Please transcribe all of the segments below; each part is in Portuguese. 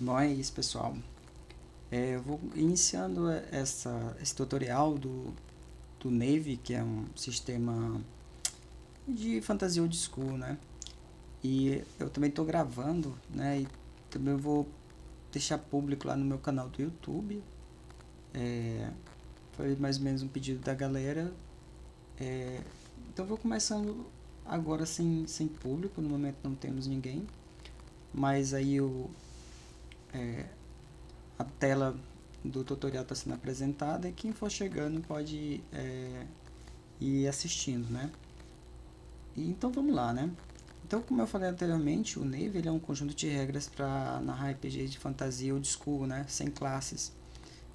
Bom, é isso, pessoal. Eu vou iniciando esse tutorial do Navy, que é um sistema de fantasia old school, né? E eu também estou gravando, né? E também vou deixar público lá no meu canal do YouTube. Foi mais ou menos um pedido da galera. É, então eu vou começando agora sem público, no momento não temos ninguém. Mas aí a tela do tutorial está sendo apresentada e quem for chegando pode ir assistindo, né? Então vamos lá, né? Então, como eu falei anteriormente, o Navy ele é um conjunto de regras para narrar RPG de fantasia old school, né? Sem classes.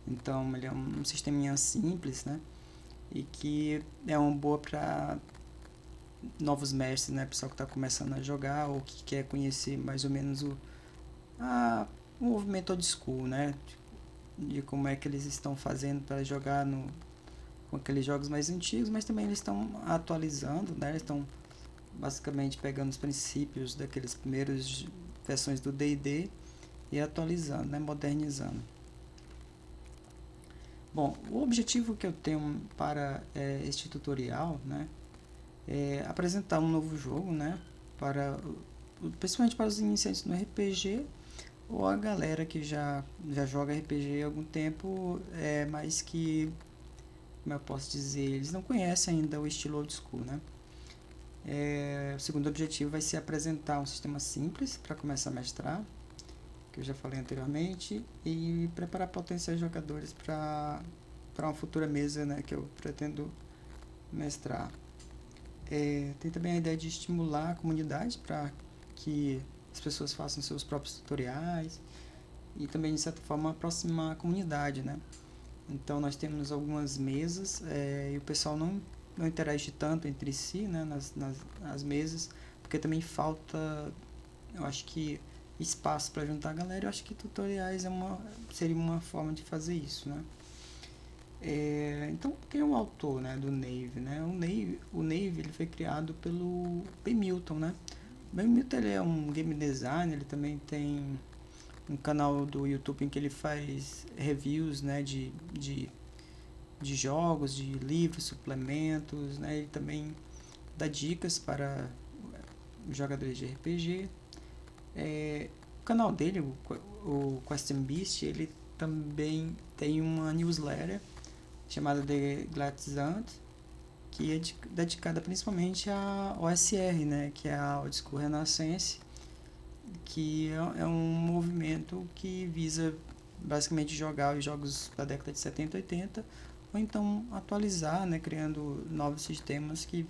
Então, ele é um sisteminha simples, né? E que é uma boa para novos mestres, né? Pessoal que está começando a jogar ou que quer conhecer mais ou menos o movimento old school, né? De como é que eles estão fazendo para jogar com aqueles jogos mais antigos, mas também eles estão atualizando, né? Eles estão basicamente pegando os princípios daqueles primeiros versões do D&D e atualizando, né? Modernizando. Bom, o objetivo que eu tenho para este tutorial, né, é apresentar um novo jogo, né, principalmente para os iniciantes no RPG ou a galera que já joga RPG há algum tempo, mas que, como eu posso dizer, eles não conhecem ainda o estilo old school, né. O segundo objetivo vai ser apresentar um sistema simples para começar a mestrar, que eu já falei anteriormente, e preparar potenciais jogadores para uma futura mesa, né, que eu pretendo mestrar. Tem também a ideia de estimular a comunidade para que as pessoas façam seus próprios tutoriais e também, de certa forma, aproximar a comunidade, né? Então, nós temos algumas mesas e o pessoal não interage tanto entre si, né, nas mesas, porque também falta, eu acho que, espaço para juntar a galera. Eu acho que tutoriais seria uma forma de fazer isso, né? Então, quem é o autor, né, do Navy, né? O Navy ele foi criado pelo Ben Milton, né? Ben Milton ele é um game designer, ele também tem um canal do YouTube em que ele faz reviews, né, de jogos, de livros, suplementos, né? Ele também dá dicas para jogadores de RPG. O canal dele, o Question Beast, ele também tem uma newsletter chamada The Glatzant, que é dedicada principalmente à OSR, né, que é a Old School Renaissance, que é um movimento que visa basicamente jogar os jogos da década de 70 e 80, ou então atualizar, né, criando novos sistemas que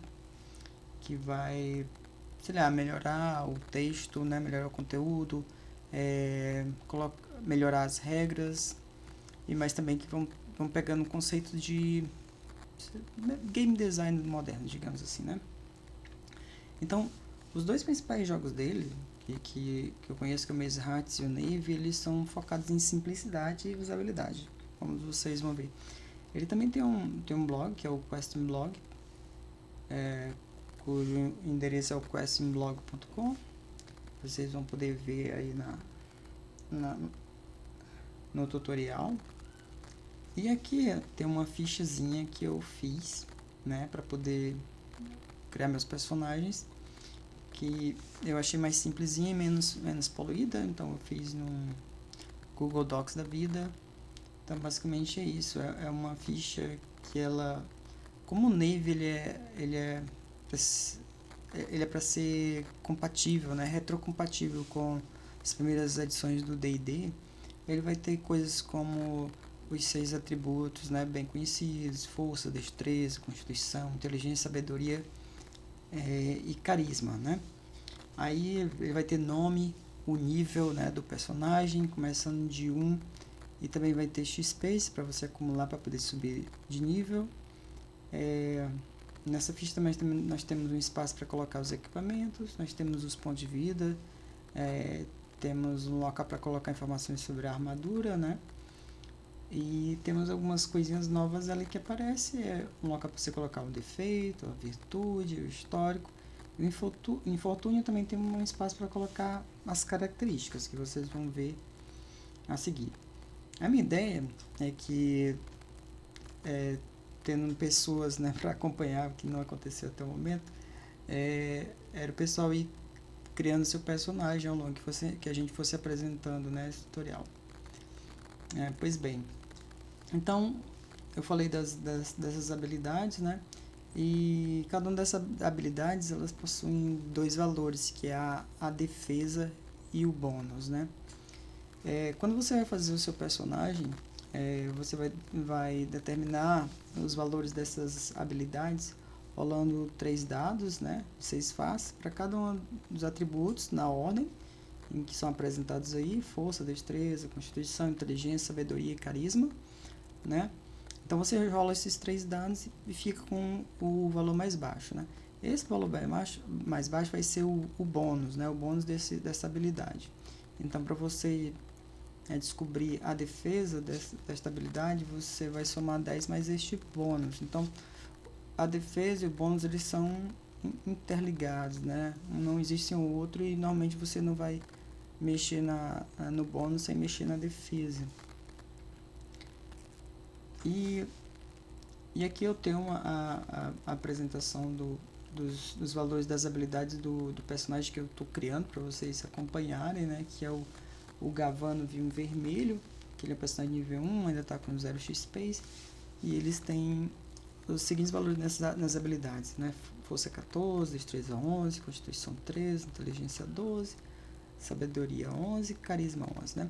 vai, sei lá, melhorar o texto, né, melhorar o conteúdo, melhorar as regras, e mais também que vão pegando o conceito de game design moderno, digamos assim, né? Então, os dois principais jogos dele, que eu conheço, que é o Maze Hearts e o Navy, eles são focados em simplicidade e usabilidade, como vocês vão ver. Ele também tem um blog, que é o Question Blog, cujo endereço é o questionblog.com. Vocês vão poder ver aí no tutorial. E aqui tem uma fichazinha que eu fiz, né, para poder criar meus personagens, que eu achei mais simplesinha e menos poluída, então eu fiz no Google Docs da vida. Então basicamente é isso, é uma ficha que ela, como o Navy ele é para ser compatível, né, retrocompatível com as primeiras edições do D&D, ele vai ter coisas como os 6 atributos, né, bem conhecidos: força, destreza, constituição, inteligência, sabedoria e carisma, né? Aí ele vai ter nome, o nível, né, do personagem, começando de 1, e também vai ter XP para você acumular para poder subir de nível. Nessa ficha também nós temos um espaço para colocar os equipamentos, nós temos os pontos de vida, temos um local para colocar informações sobre a armadura, né? E temos algumas coisinhas novas ali que aparece, um local para você colocar o defeito, a virtude, o histórico. E o infortúnio também tem um espaço para colocar as características que vocês vão ver a seguir. A minha ideia é que, tendo pessoas, né, para acompanhar, que não aconteceu até o momento, era o pessoal ir criando seu personagem ao longo que a gente fosse apresentando, né, esse tutorial. Pois bem, então eu falei dessas habilidades, né? E cada uma dessas habilidades, elas possuem dois valores, que é a defesa e o bônus, né? Quando você vai fazer o seu personagem, você vai determinar os valores dessas habilidades rolando 3 dados, né? 6 faces para cada um dos atributos na ordem em que são apresentados aí: força, destreza, constituição, inteligência, sabedoria e carisma, né? Então você rola esses 3 dados e fica com o valor mais baixo, né? Esse valor mais baixo vai ser o bônus, né? O bônus dessa habilidade. Então, para você descobrir a defesa desta habilidade, você vai somar 10 mais este bônus. Então, a defesa e o bônus, eles são interligados, né? Não existe um outro, e normalmente você não vai mexer no bônus sem mexer na defesa. E aqui eu tenho a apresentação dos valores das habilidades do personagem que eu estou criando para vocês acompanharem, né? Que é o Gavano Vinho Vermelho, que ele é um personagem nível 1, ainda está com 0 XP, e eles têm os seguintes valores nas habilidades, né? Força 14, destreza 11, constituição 13, inteligência 12, sabedoria 11, carisma 11, né?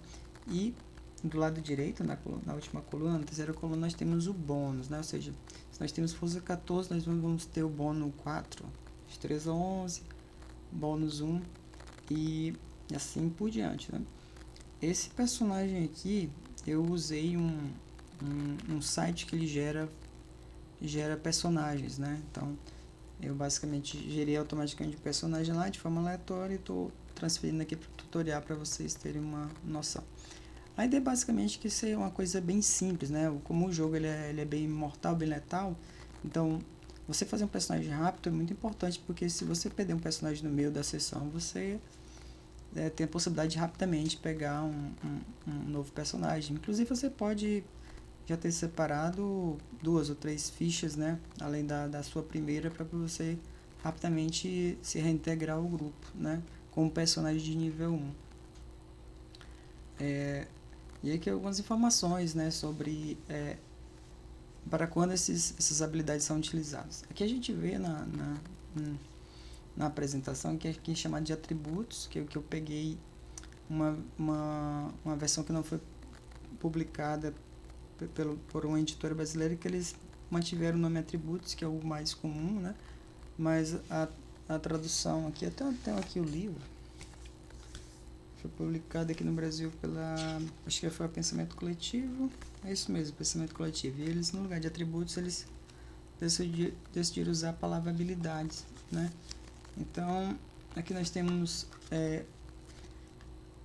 E do lado direito, na última coluna, na terceira coluna, nós temos o bônus, né? Ou seja, se nós temos força 14, nós vamos ter o bônus 4, destreza 11, bônus 1 e assim por diante, né? Esse personagem aqui, eu usei um site que ele gera personagens, né? Então, eu basicamente gerei automaticamente o personagem lá de forma aleatória e estou transferindo aqui para o tutorial para vocês terem uma noção. A ideia é basicamente que isso é uma coisa bem simples, né? Como o jogo ele é bem mortal, bem letal, então você fazer um personagem rápido é muito importante, porque se você perder um personagem no meio da sessão, você tem a possibilidade de rapidamente pegar um novo personagem. Inclusive você pode já ter separado 2 ou 3 fichas, né? Além da sua primeira, para você rapidamente se reintegrar ao grupo, né? Com um personagem de nível 1. E aqui algumas informações, né, sobre para quando essas habilidades são utilizadas. Aqui a gente vê na apresentação que é aqui chamado de atributos, que eu peguei uma versão que não foi publicada por uma editora brasileira, que eles mantiveram o nome atributos, que é o mais comum, né? Mas a tradução aqui, até tenho aqui o livro, foi publicado aqui no Brasil acho que foi a Pensamento Coletivo, é isso mesmo, Pensamento Coletivo. E eles, no lugar de atributos, eles decidiram usar a palavra habilidades, né? Então, aqui nós temos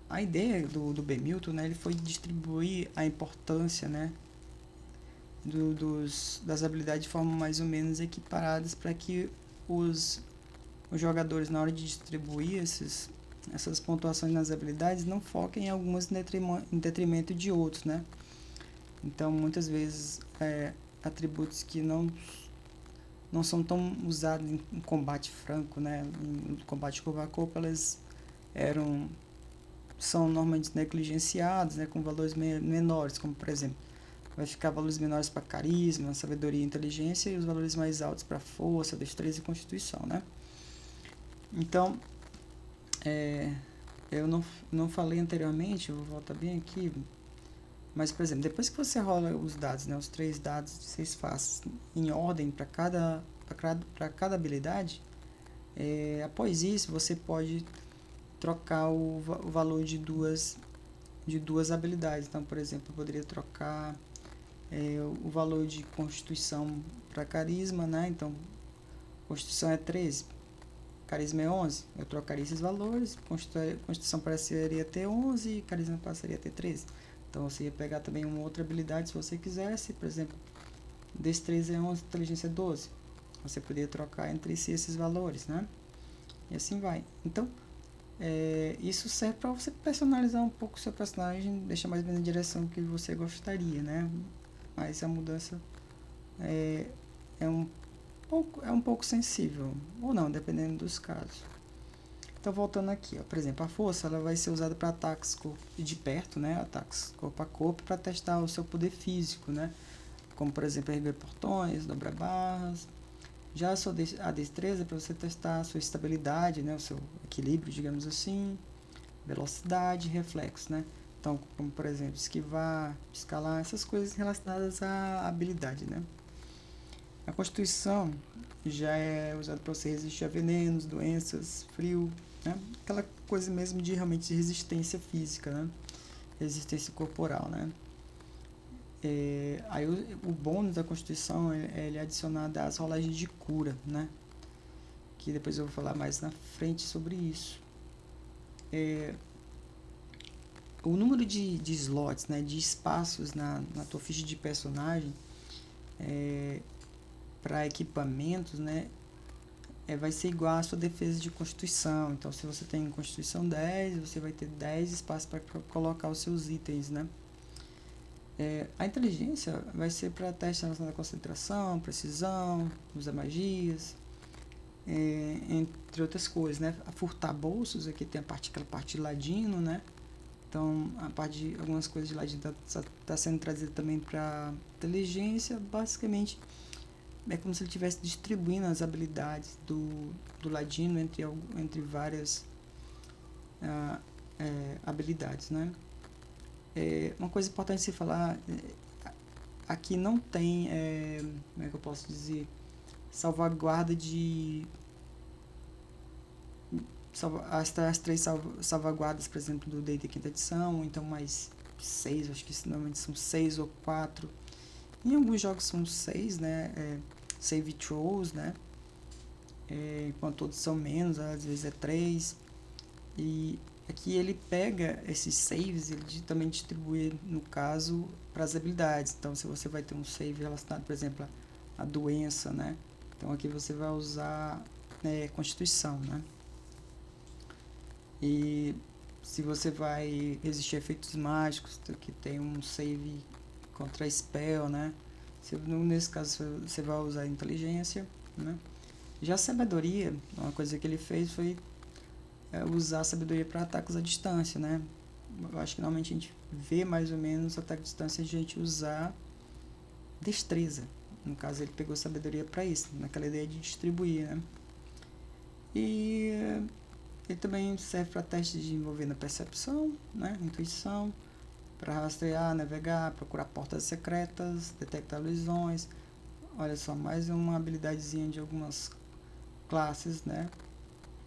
a ideia do B. Milton, né? Ele foi distribuir a importância, né, das habilidades de forma mais ou menos equiparadas, para que os jogadores, na hora de distribuir essas pontuações nas habilidades, não foquem em algumas em detrimento de outros, né? Então, muitas vezes, atributos que não são tão usados em combate franco, né? Em combate corpo a corpo, elas são normalmente negligenciados, né? Com valores menores, como, por exemplo, vai ficar valores menores para carisma, sabedoria e inteligência, e os valores mais altos para força, destreza e constituição, né? Então, eu não falei anteriormente, eu vou voltar bem aqui, mas, por exemplo, depois que você rola os dados, né, os 3 dados de 6 faces em ordem para cada habilidade, após isso você pode trocar o valor de duas habilidades. Então, por exemplo, eu poderia trocar o valor de constituição para carisma, né? Então, constituição é 13, carisma é 11. Eu trocaria esses valores, constituição passaria a ter 11 e carisma passaria a ter 13. Então, você ia pegar também uma outra habilidade, se você quisesse, por exemplo, destreza é 11, inteligência é 12. Você poderia trocar entre si esses valores, né? E assim vai. Então, Isso serve para você personalizar um pouco o seu personagem, deixar mais ou menos na direção que você gostaria, né? Mas a mudança é, é um pouco sensível, ou não, dependendo dos casos. Então, voltando aqui, ó, por exemplo, a força ela vai ser usada para ataques de perto, né? Ataques corpo a corpo para testar o seu poder físico, né? Como, por exemplo, erguer portões, dobrar barras. Já a destreza é para você testar a sua estabilidade, né? O seu equilíbrio, digamos assim, velocidade e reflexo, né? Então, como, por exemplo, esquivar, escalar, essas coisas relacionadas à habilidade, né? A constituição já é usada para você resistir a venenos, doenças, frio, né? Aquela coisa mesmo de realmente de resistência física, né? Resistência corporal, né? Aí o bônus da constituição ele é adicionado às rolagens de cura, né? Que depois eu vou falar mais na frente sobre isso. O número de slots, né? De espaços na tua ficha de personagem para equipamentos, né? Vai ser igual à sua defesa de constituição. Então, se você tem constituição 10, você vai ter 10 espaços para colocar os seus itens, né? A inteligência vai ser para teste relacionado à concentração, precisão, usar magias, entre outras coisas, né? A furtar bolsos, aqui tem aquela parte de ladino, né? Então, a parte de algumas coisas de ladino tá sendo trazida também para inteligência. Basicamente, é como se ele estivesse distribuindo as habilidades do ladino entre várias habilidades, né? Uma coisa importante se falar, aqui não tem, como é que eu posso dizer, salvaguarda de... as três salvaguardas, por exemplo, do D&D quinta edição, então mais 6, acho que normalmente são 6 ou 4. Em alguns jogos são 6, né? Save throws, né? Enquanto todos são menos, às vezes é 3. E aqui ele pega esses saves, ele também distribui, no caso, para as habilidades. Então, se você vai ter um save relacionado, por exemplo, à doença, né? Então, aqui você vai usar Constituição, né? E se você vai resistir a efeitos mágicos, que tem um save contra spell, né? Nesse caso, você vai usar inteligência, né? Já a sabedoria, uma coisa que ele fez foi usar a sabedoria para ataques à distância, né? Eu acho que normalmente a gente vê mais ou menos ataque à distância a gente usar destreza. No caso, ele pegou sabedoria para isso, naquela ideia de distribuir, né? E ele também serve para testes de envolvendo a percepção, né? Intuição, para rastrear, navegar, procurar portas secretas, detectar ilusões. Olha só, mais uma habilidadezinha de algumas classes, né?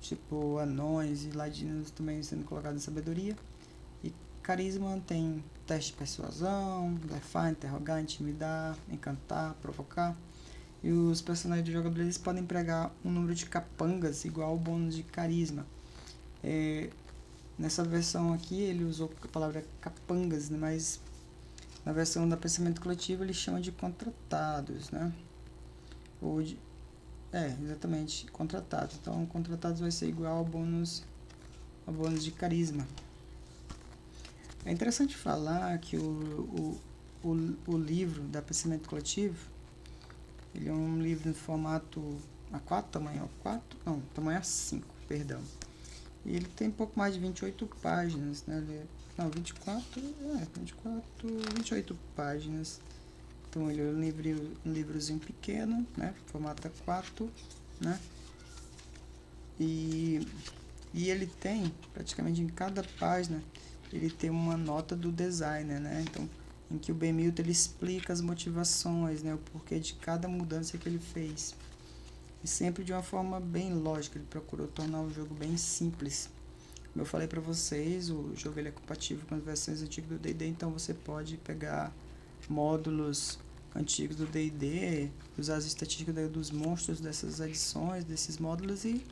Tipo anões e ladinos também sendo colocados em sabedoria. E carisma tem teste de persuasão, blefar, interrogar, intimidar, encantar, provocar. E os personagens de jogadores podem empregar um número de capangas igual ao bônus de carisma. Nessa versão aqui ele usou a palavra capangas, né? Mas na versão da pensamento coletivo ele chama de contratados, né? Ou de, exatamente, contratados. Então, contratados vai ser igual ao bônus de carisma. É interessante falar que o livro da pensamento coletivo, ele é um livro em formato A4, tamanho A4, não, tamanho A5, perdão. E ele tem pouco mais de 28 páginas, né? Não, 28 páginas. Então ele é um livrozinho pequeno, né? Formato A4, né? E ele tem, praticamente em cada página, ele tem uma nota do designer, né? Então, em que o Ben Milton ele explica as motivações, né? O porquê de cada mudança que ele fez. E sempre de uma forma bem lógica, ele procurou tornar o jogo bem simples. Como eu falei para vocês, o jogo ele é compatível com as versões antigas do D&D, então você pode pegar módulos antigos do D&D, usar as estatísticas dos monstros dessas edições, desses módulos e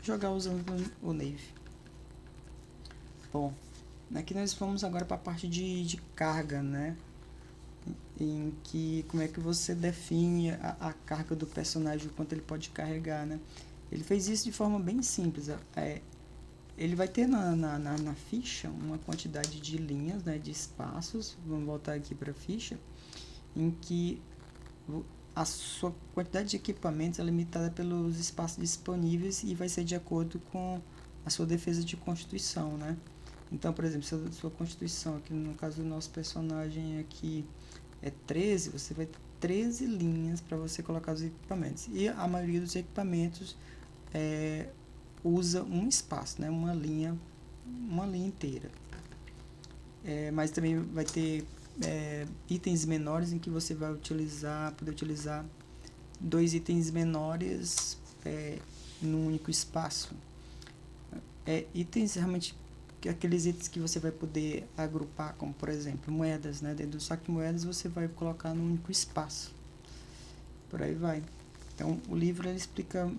jogar usando o Nave. Bom, aqui nós vamos agora para a parte de carga, né? Em que como é que você define a carga do personagem, o quanto ele pode carregar, né? Ele fez isso de forma bem simples. ele vai ter na ficha uma quantidade de linhas, né, de espaços. Vamos voltar aqui para a ficha, em que a sua quantidade de equipamentos é limitada pelos espaços disponíveis e vai ser de acordo com a sua defesa de constituição, né? Então, por exemplo, se a sua constituição, aqui no caso do nosso personagem aqui, é 13, você vai ter 13 linhas para você colocar os equipamentos. E a maioria dos equipamentos usa um espaço, né? Uma linha inteira. Mas também vai ter itens menores em que você vai poder utilizar 2 itens menores num único espaço. Itens realmente, aqueles itens que você vai poder agrupar, como por exemplo moedas, né? Dentro do saco de moedas você vai colocar num único espaço. Por aí vai. Então o livro ele explica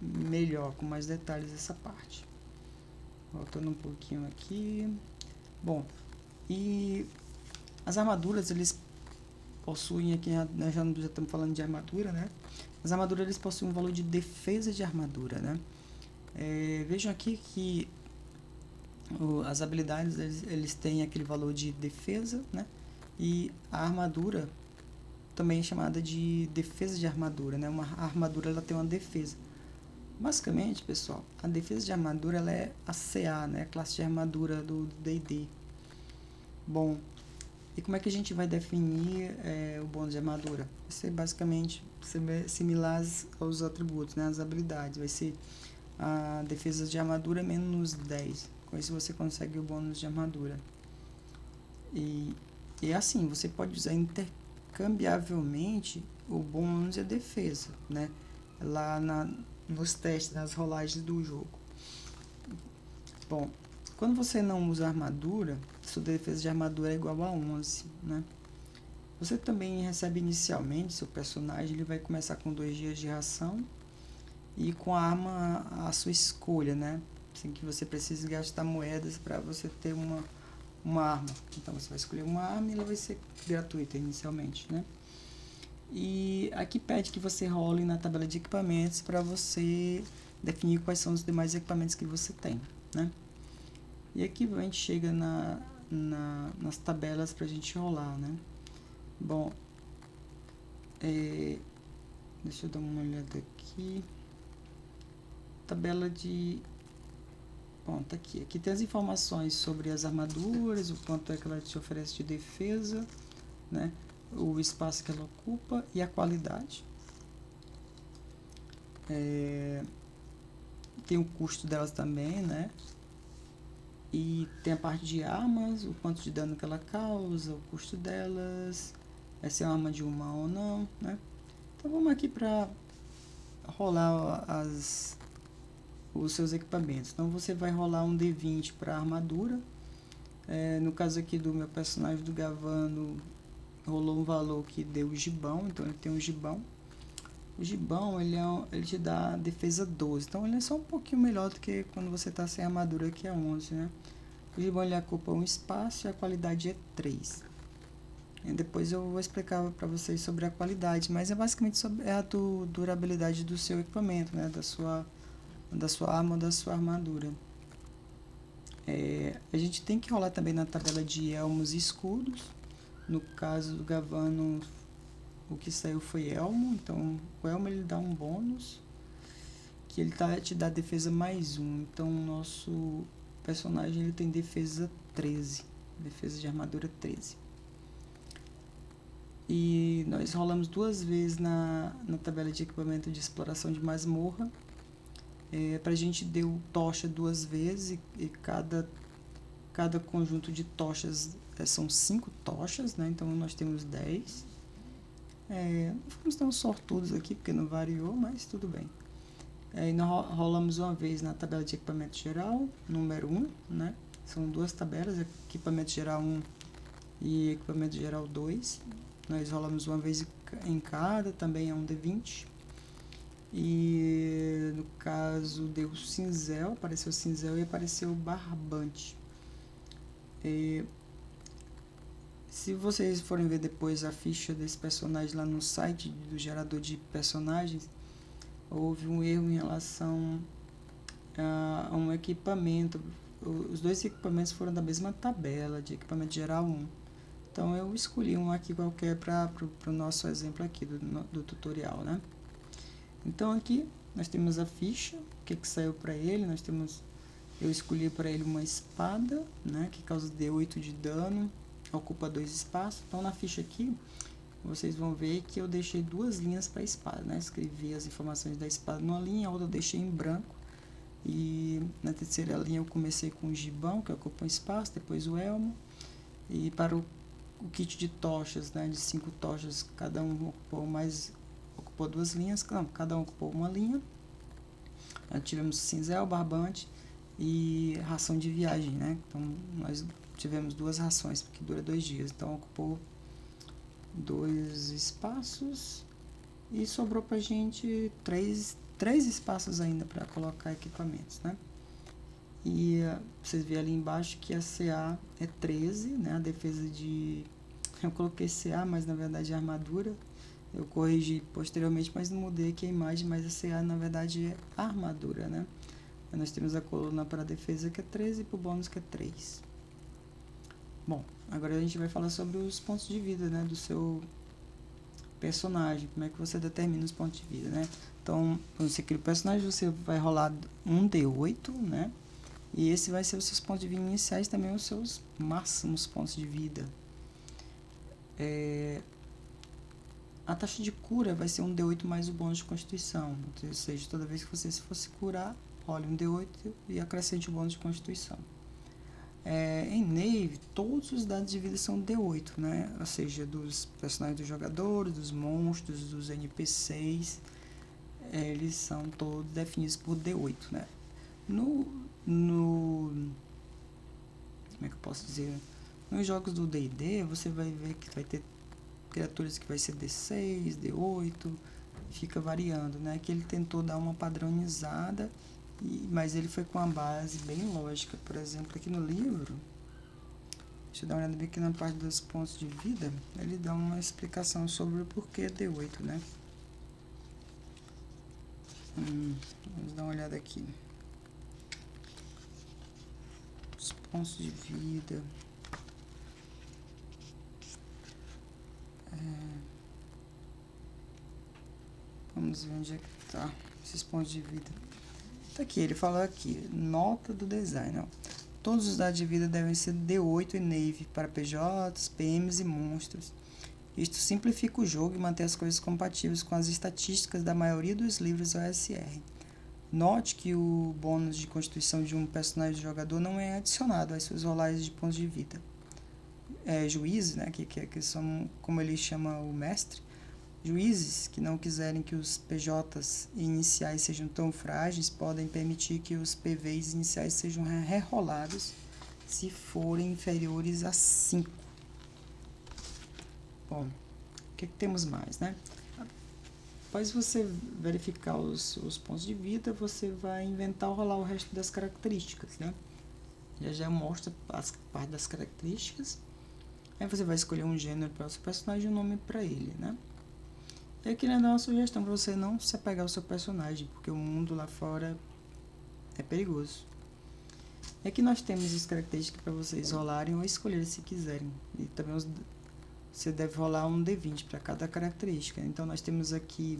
melhor, com mais detalhes, essa parte. Voltando um pouquinho aqui. Bom, e as armaduras, eles possuem aqui, nós já estamos falando de armadura, né? As armaduras, eles possuem um valor de defesa de armadura, né? Vejam aqui que as habilidades, eles têm aquele valor de defesa, né? E a armadura também é chamada de defesa de armadura, né? A armadura, ela tem uma defesa. Basicamente, pessoal, a defesa de armadura, ela é a CA, né? A classe de armadura do D&D. Bom, e como é que a gente vai definir o bônus de armadura? Vai ser basicamente similar aos atributos, né? As habilidades. Vai ser a defesa de armadura menos 10. Com isso você consegue o bônus de armadura. E assim, você pode usar intercambiavelmente o bônus e a defesa, né? Lá nos testes, nas rolagens do jogo. Bom, quando você não usa armadura, sua defesa de armadura é igual a 11, né? Você também recebe inicialmente, seu personagem ele vai começar com 2 dias de ração e com a arma à sua escolha, né? Sem que você precise gastar moedas para você ter uma arma. Então você vai escolher uma arma e ela vai ser gratuita inicialmente, né? E aqui pede que você role na tabela de equipamentos para você definir quais são os demais equipamentos que você tem, né? E aqui a gente chega nas tabelas para a gente rolar, né? Bom, deixa eu dar uma olhada aqui. Tabela de... Bom, tá aqui. Aqui tem as informações sobre as armaduras, o quanto é que ela te oferece de defesa, né? O espaço que ela ocupa e a qualidade. Tem o custo delas também, né? E tem a parte de armas, o quanto de dano que ela causa, o custo delas, se é uma arma de uma ou não, né? Então vamos aqui para rolar os seus equipamentos. Então você vai rolar um D20 para armadura. No caso aqui do meu personagem do Gavano, rolou um valor que deu o gibão, então ele tem um gibão. O gibão, ele te dá defesa 12, então ele é só um pouquinho melhor do que quando você está sem armadura, que é 11, né? O gibão, ele ocupa um espaço e a qualidade é 3. E depois eu vou explicar para vocês sobre a qualidade, mas é basicamente sobre a durabilidade do seu equipamento, né? Da sua arma ou da sua armadura. A gente tem que rolar também na tabela de elmos e escudos. No caso do Gavano, o que saiu foi elmo, então o elmo ele dá um bônus que ele te dá defesa mais 1, então o nosso personagem ele tem defesa 13, defesa de armadura 13. E nós rolamos 2 vezes na tabela de equipamento de exploração de masmorra. Pra gente deu tocha 2 vezes e cada conjunto de tochas são 5 tochas, né? Então nós temos 10. Não fomos tão sortudos aqui porque não variou, mas tudo bem. E nós rolamos uma vez na tabela de equipamento geral, número 1, né? São 2 tabelas, equipamento geral 1 e equipamento geral 2. Nós rolamos uma vez em cada, também é um D20. E no caso deu cinzel, apareceu cinzel e apareceu barbante. Se vocês forem ver depois a ficha desse personagem lá no site do gerador de personagens, houve um erro em relação um equipamento. Os dois equipamentos foram da mesma tabela de equipamento geral 1. Então eu escolhi um aqui qualquer para o nosso exemplo aqui do tutorial, né? Então aqui nós temos a ficha, o que saiu para ele. Eu escolhi para ele uma espada, né, que causa D8 de dano, ocupa 2 espaços. Então na ficha aqui vocês vão ver que eu deixei 2 linhas para a espada, né? Escrevi as informações da espada numa linha, a outra eu deixei em branco. E na terceira linha eu comecei com o gibão, que ocupa um espaço, depois o elmo. E para o kit de tochas, né, de 5 tochas, cada um ocupou 2 linhas, não, cada um ocupou uma linha. Nós tivemos cinzel, barbante e ração de viagem, né? Então nós tivemos 2 rações, que dura 2 dias, então ocupou 2 espaços e sobrou pra gente 3 espaços ainda para colocar equipamentos, né? E vocês veem ali embaixo que a CA é 13, né? A defesa de... Eu coloquei CA, mas na verdade é armadura. Eu corrigi posteriormente, mas não mudei aqui a imagem, mas a CA na verdade é armadura, né? Aí nós temos a coluna para a defesa que é 13 e para o bônus que é 3. Bom, agora a gente vai falar sobre os pontos de vida, né? Do seu personagem, como é que você determina os pontos de vida, né? Então, quando você cria o personagem, você vai rolar um D8, né? E esse vai ser os seus pontos de vida iniciais, também os seus máximos pontos de vida. A taxa de cura vai ser um D8 mais o bônus de constituição. Ou seja, toda vez que você se fosse curar, role um D8 e acrescente o bônus de constituição. Em Nave, todos os dados de vida são D8, né? Ou seja, dos personagens dos jogadores, dos monstros, dos NPCs, eles são todos definidos por D8, né? Como é que eu posso dizer? Nos jogos do D&D, você vai ver que vai ter criaturas que vai ser D6, D8, fica variando, né? Que ele tentou dar uma padronizada, mas ele foi com uma base bem lógica. Por exemplo, aqui no livro, deixa eu dar uma olhada aqui na parte dos pontos de vida, ele dá uma explicação sobre o porquê D8, né? Vamos dar uma olhada aqui. Os pontos de vida. Vamos ver onde é que tá esses pontos de vida. Tá aqui, ele fala aqui, nota do design, ó. Todos os dados de vida devem ser D8 e Nave para PJs, PMs e monstros. Isto simplifica o jogo e mantém as coisas compatíveis com as estatísticas da maioria dos livros OSR. Note que o bônus de constituição de um personagem do jogador não é adicionado às suas rolagens de pontos de vida. Juízes, né, que são, como ele chama o mestre, juízes que não quiserem que os PJs iniciais sejam tão frágeis podem permitir que os PVs iniciais sejam rerolados se forem inferiores a 5. Bom, o que temos mais, né? Após você verificar os pontos de vida, você vai inventar ou rolar o resto das características, né? Já mostra as partes das características. Aí você vai escolher um gênero para o seu personagem e um nome para ele, né? E aqui ele dá uma sugestão para você não se apegar ao seu personagem, porque o mundo lá fora é perigoso. E aqui nós temos as características para vocês rolarem ou escolherem se quiserem. E também você deve rolar um D20 para cada característica. Então nós temos aqui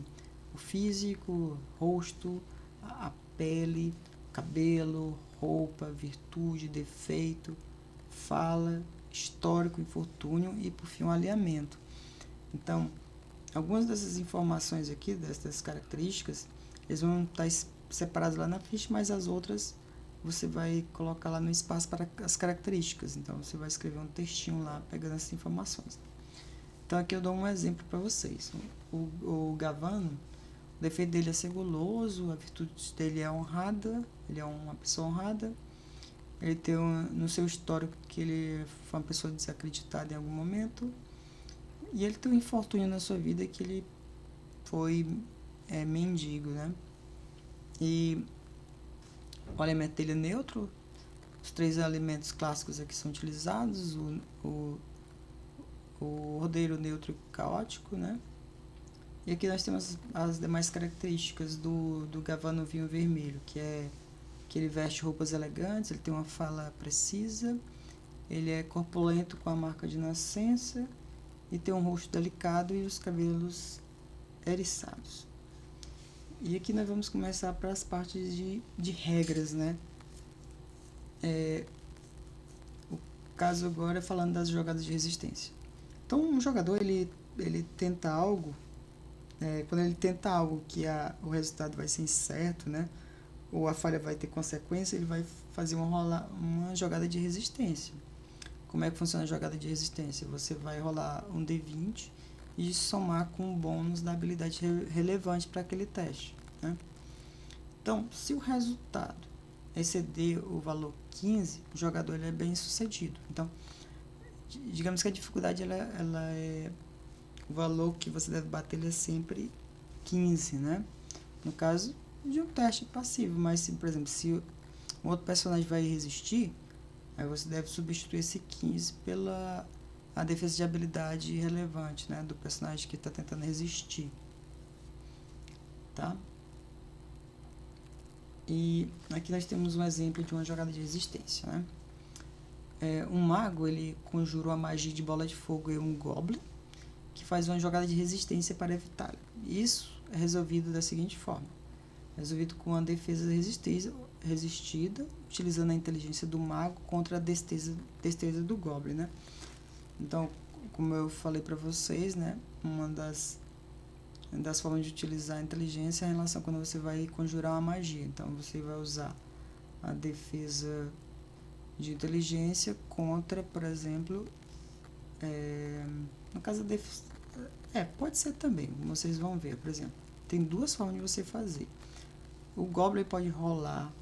o físico, rosto, a pele, cabelo, roupa, virtude, defeito, fala, histórico, infortúnio e por fim o alinhamento. Então, algumas dessas informações aqui, dessas características, eles vão estar separadas lá na ficha, mas as outras você vai colocar lá no espaço para as características. Então, você vai escrever um textinho lá, pegando essas informações. Então, aqui eu dou um exemplo para vocês. O Gavano, o defeito dele é ser guloso, a virtude dele é honrada, ele é uma pessoa honrada. Ele tem no seu histórico que ele foi uma pessoa desacreditada em algum momento. E ele tem um infortúnio na sua vida que ele foi mendigo, né? E o elemento dele é neutro. Os 3 elementos clássicos aqui são utilizados. O rodeiro neutro e caótico, né? E aqui nós temos as demais características do Gavano Vinho Vermelho, que que ele veste roupas elegantes, ele tem uma fala precisa, ele é corpulento com a marca de nascença e tem um rosto delicado e os cabelos eriçados. E aqui nós vamos começar para as partes de regras, né? O caso agora é falando das jogadas de resistência. Então, um jogador, ele tenta algo, quando ele tenta algo que o resultado vai ser incerto, né? Ou a falha vai ter consequência, ele vai fazer uma jogada de resistência. Como é que funciona a jogada de resistência? Você vai rolar um D20 e somar com um bônus da habilidade relevante para aquele teste, né? Então, se o resultado exceder o valor 15, o jogador ele é bem sucedido. Então, digamos que a dificuldade ela é o valor que você deve bater, ele é sempre 15, né? No caso de um teste passivo, mas se, por exemplo, se um outro personagem vai resistir, aí você deve substituir esse 15 pela a defesa de habilidade relevante, né, do personagem que está tentando resistir, tá? E aqui nós temos um exemplo de uma jogada de resistência, né? Um mago, ele conjurou a magia de bola de fogo em um goblin, que faz uma jogada de resistência para evitá-lo. Isso é resolvido da seguinte forma: resolvido com uma defesa resistida, utilizando a inteligência do mago contra a destreza do goblin, né? Então, como eu falei para vocês, né, uma das formas de utilizar a inteligência é em relação a quando você vai conjurar uma magia. Então, você vai usar a defesa de inteligência contra, por exemplo, no caso pode ser também, vocês vão ver, por exemplo, tem duas formas de você fazer. O Goblin pode rolar,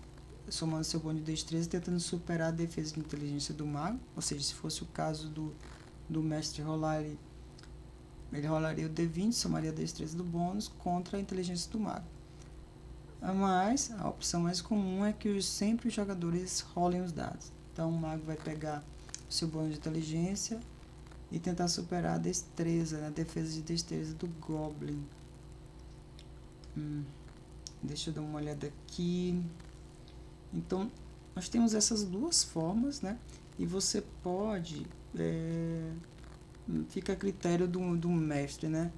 somando seu bônus de destreza, tentando superar a defesa de inteligência do mago, ou seja, se fosse o caso do mestre rolar, ele rolaria o D20, somaria a destreza do bônus contra a inteligência do mago. Mas a opção mais comum é que sempre os jogadores rolem os dados. Então o mago vai pegar o seu bônus de inteligência e tentar superar a destreza, a defesa de destreza do Goblin. Deixa eu dar uma olhada aqui. Então, nós temos essas duas formas, né? E você pode... fica a critério do mestre, né?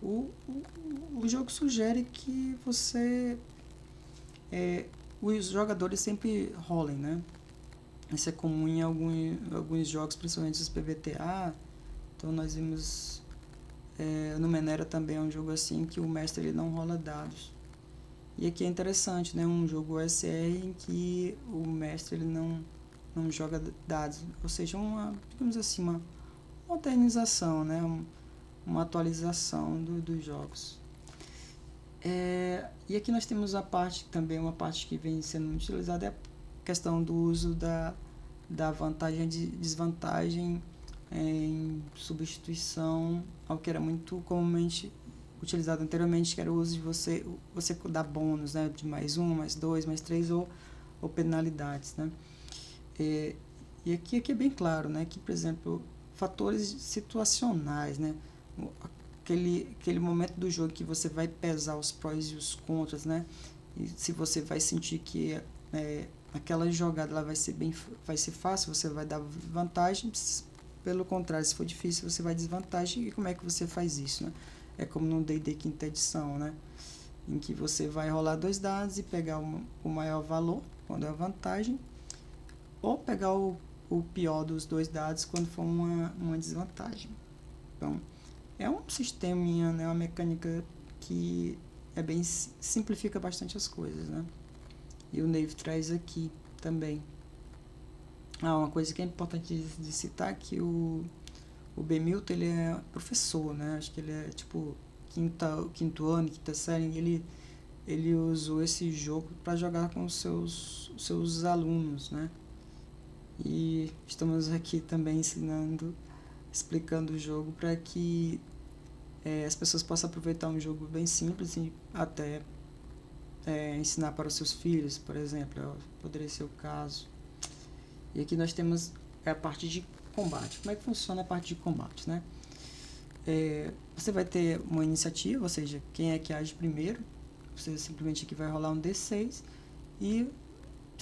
O jogo sugere que você... os jogadores sempre rolem, né? Isso é comum em alguns jogos, principalmente os PBTA. Então, nós vimos... no Menera também é um jogo assim que o mestre ele não rola dados. E aqui é interessante, né? Um jogo OSR em que o mestre ele não joga dados. Ou seja, digamos assim, uma modernização, né? Uma atualização dos jogos. E aqui nós temos uma parte que vem sendo utilizada, é a questão do uso da vantagem e desvantagem em substituição ao que era muito comumente utilizado anteriormente, que era o uso de você dar bônus, né, de mais 1, mais 2, mais 3 ou penalidades, né? E aqui é bem claro, né, que, por exemplo, fatores situacionais, né, aquele momento do jogo que você vai pesar os prós e os contras, né, e se você vai sentir que aquela jogada ela vai ser fácil, você vai dar vantagem. Pelo contrário, se for difícil, você vai desvantagem. E como é que você faz isso, né? É como no D&D quinta edição, né? Em que você vai rolar 2 dados e pegar o maior valor, quando é a vantagem, ou pegar o pior dos 2 dados quando for uma desvantagem. Então, é um sisteminha, né? Uma mecânica que simplifica bastante as coisas, né? E o Nave traz aqui também. Uma coisa que é importante de citar é que o B. Milton, ele é professor, né? Acho que ele é tipo quinto ano, quinta série. Ele usou esse jogo para jogar com os seus alunos, né? E estamos aqui também explicando o jogo para que as pessoas possam aproveitar um jogo bem simples e até ensinar para os seus filhos, por exemplo, poderia ser o caso. E aqui nós temos a parte de combate. Como é que funciona a parte de combate, né? Você vai ter uma iniciativa, ou seja, quem é que age primeiro. Você simplesmente aqui vai rolar um D6 e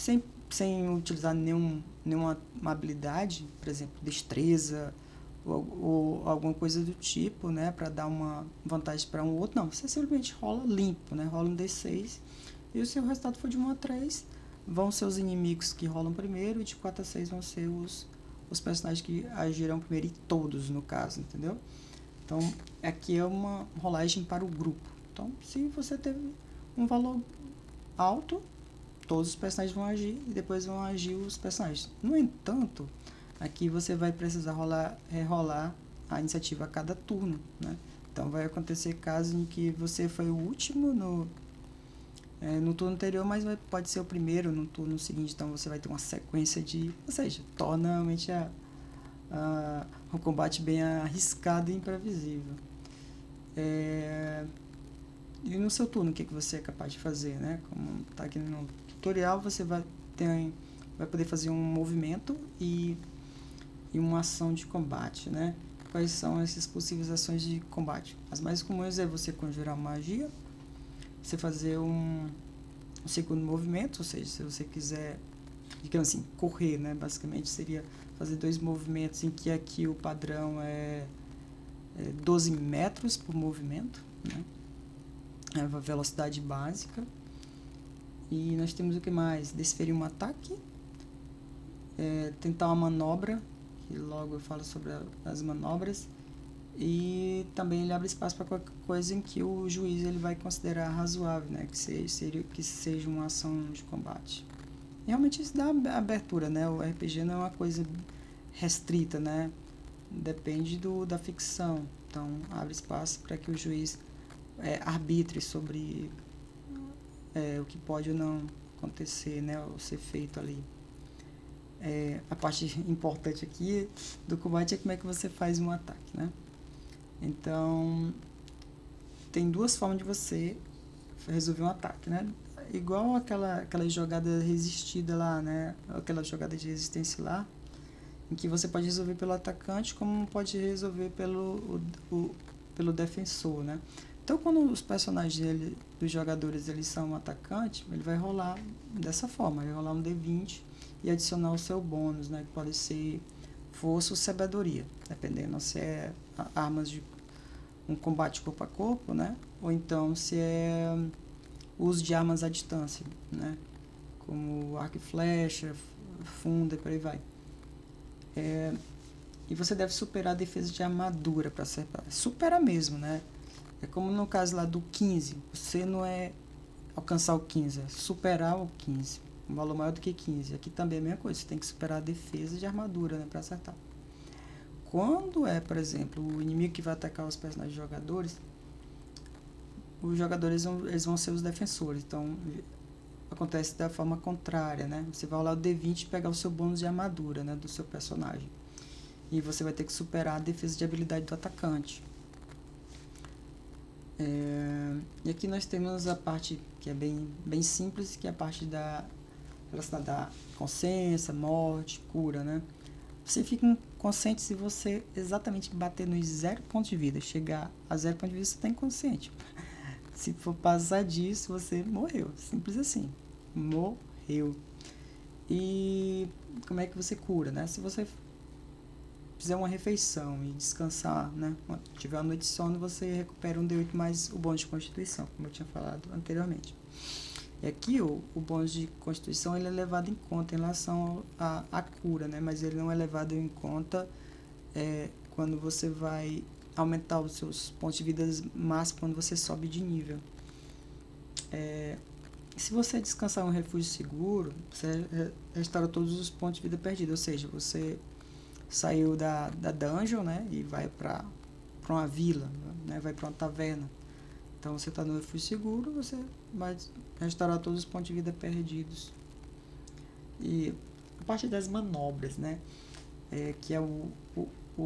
sem utilizar nenhuma uma habilidade, por exemplo, destreza ou alguma coisa do tipo, né, para dar uma vantagem para um outro. Não, você simplesmente rola limpo, né, rola um D6 e o seu resultado for de 1 a 3, vão ser os inimigos que rolam primeiro e de 4 a 6 vão ser os personagens que agirão primeiro, e todos, no caso, entendeu? Então, aqui é uma rolagem para o grupo. Então, se você teve um valor alto, todos os personagens vão agir e depois vão agir os personagens. No entanto, aqui você vai precisar rerolar a iniciativa a cada turno, né? Então, vai acontecer casos em que você foi o último no turno anterior, mas pode ser o primeiro no turno seguinte. Então, você vai ter uma sequência ou seja, torna realmente o combate bem arriscado e imprevisível. E no seu turno, o que você é capaz de fazer, né? Como está aqui no tutorial, você vai poder fazer um movimento e uma ação de combate, né? Quais são essas possíveis ações de combate? As mais comuns é você conjurar magia, você fazer um segundo movimento, ou seja, se você quiser, digamos assim, correr, né? Basicamente seria fazer 2 movimentos, em que aqui o padrão é 12 metros por movimento, né? É a velocidade básica. E nós temos o que mais? Desferir um ataque, tentar uma manobra, que logo eu falo sobre as manobras, e também ele abre espaço para qualquer coisa em que o juiz ele vai considerar razoável, né? Que seja uma ação de combate. Realmente isso dá abertura, né? O RPG não é uma coisa restrita, né? Depende da ficção. Então, abre espaço para que o juiz arbitre sobre o que pode ou não acontecer, né? Ou ser feito ali. A parte importante aqui do combate é como é que você faz um ataque, né? Então, tem 2 formas de você resolver um ataque, né? Igual aquela jogada resistida lá, né? Aquela jogada de resistência lá, em que você pode resolver pelo atacante, como pode resolver pelo defensor, né? Então, quando os personagens dos jogadores eles são um atacante, ele vai rolar dessa forma, ele vai rolar um D20 e adicionar o seu bônus, né? Que pode ser força ou sabedoria, dependendo se é armas de um combate corpo a corpo, né? Ou então se é uso de armas à distância, né? Como arco e flecha, funda e por aí vai. E você deve superar a defesa de armadura para acertar. Supera mesmo, né? É como no caso lá do 15. Você não é alcançar o 15, é superar o 15. Um valor maior do que 15. Aqui também é a mesma coisa. Você tem que superar a defesa de armadura, né, para acertar. Quando por exemplo, o inimigo que vai atacar os personagens jogadores, os jogadores eles vão ser os defensores. Então, acontece da forma contrária, né? Você vai rolar o D20 e pegar o seu bônus de armadura, né, do seu personagem. E você vai ter que superar a defesa de habilidade do atacante. E aqui nós temos a parte que é bem simples, que é a parte relacionada à consciência, morte, cura, né? Você fica consciente se você exatamente bater nos 0 pontos de vida. Chegar a 0 pontos de vida, você está inconsciente. Se for passar disso, você morreu. Simples assim. Morreu. E como é que você cura, né? Se você fizer uma refeição e descansar, né? Quando tiver uma noite de sono, você recupera um D8 mais o bônus de constituição, como eu tinha falado anteriormente. E aqui o bônus de constituição ele é levado em conta em relação à cura, né? Mas ele não é levado em conta quando você vai aumentar os seus pontos de vida máximo quando você sobe de nível. Se você descansar em um refúgio seguro, você restaura todos os pontos de vida perdidos, ou seja, você saiu da dungeon, né, e vai para uma vila, né, vai para uma taverna. Então você está no refúgio seguro, você vai restaurar todos os pontos de vida perdidos. E a parte das manobras, né, que é o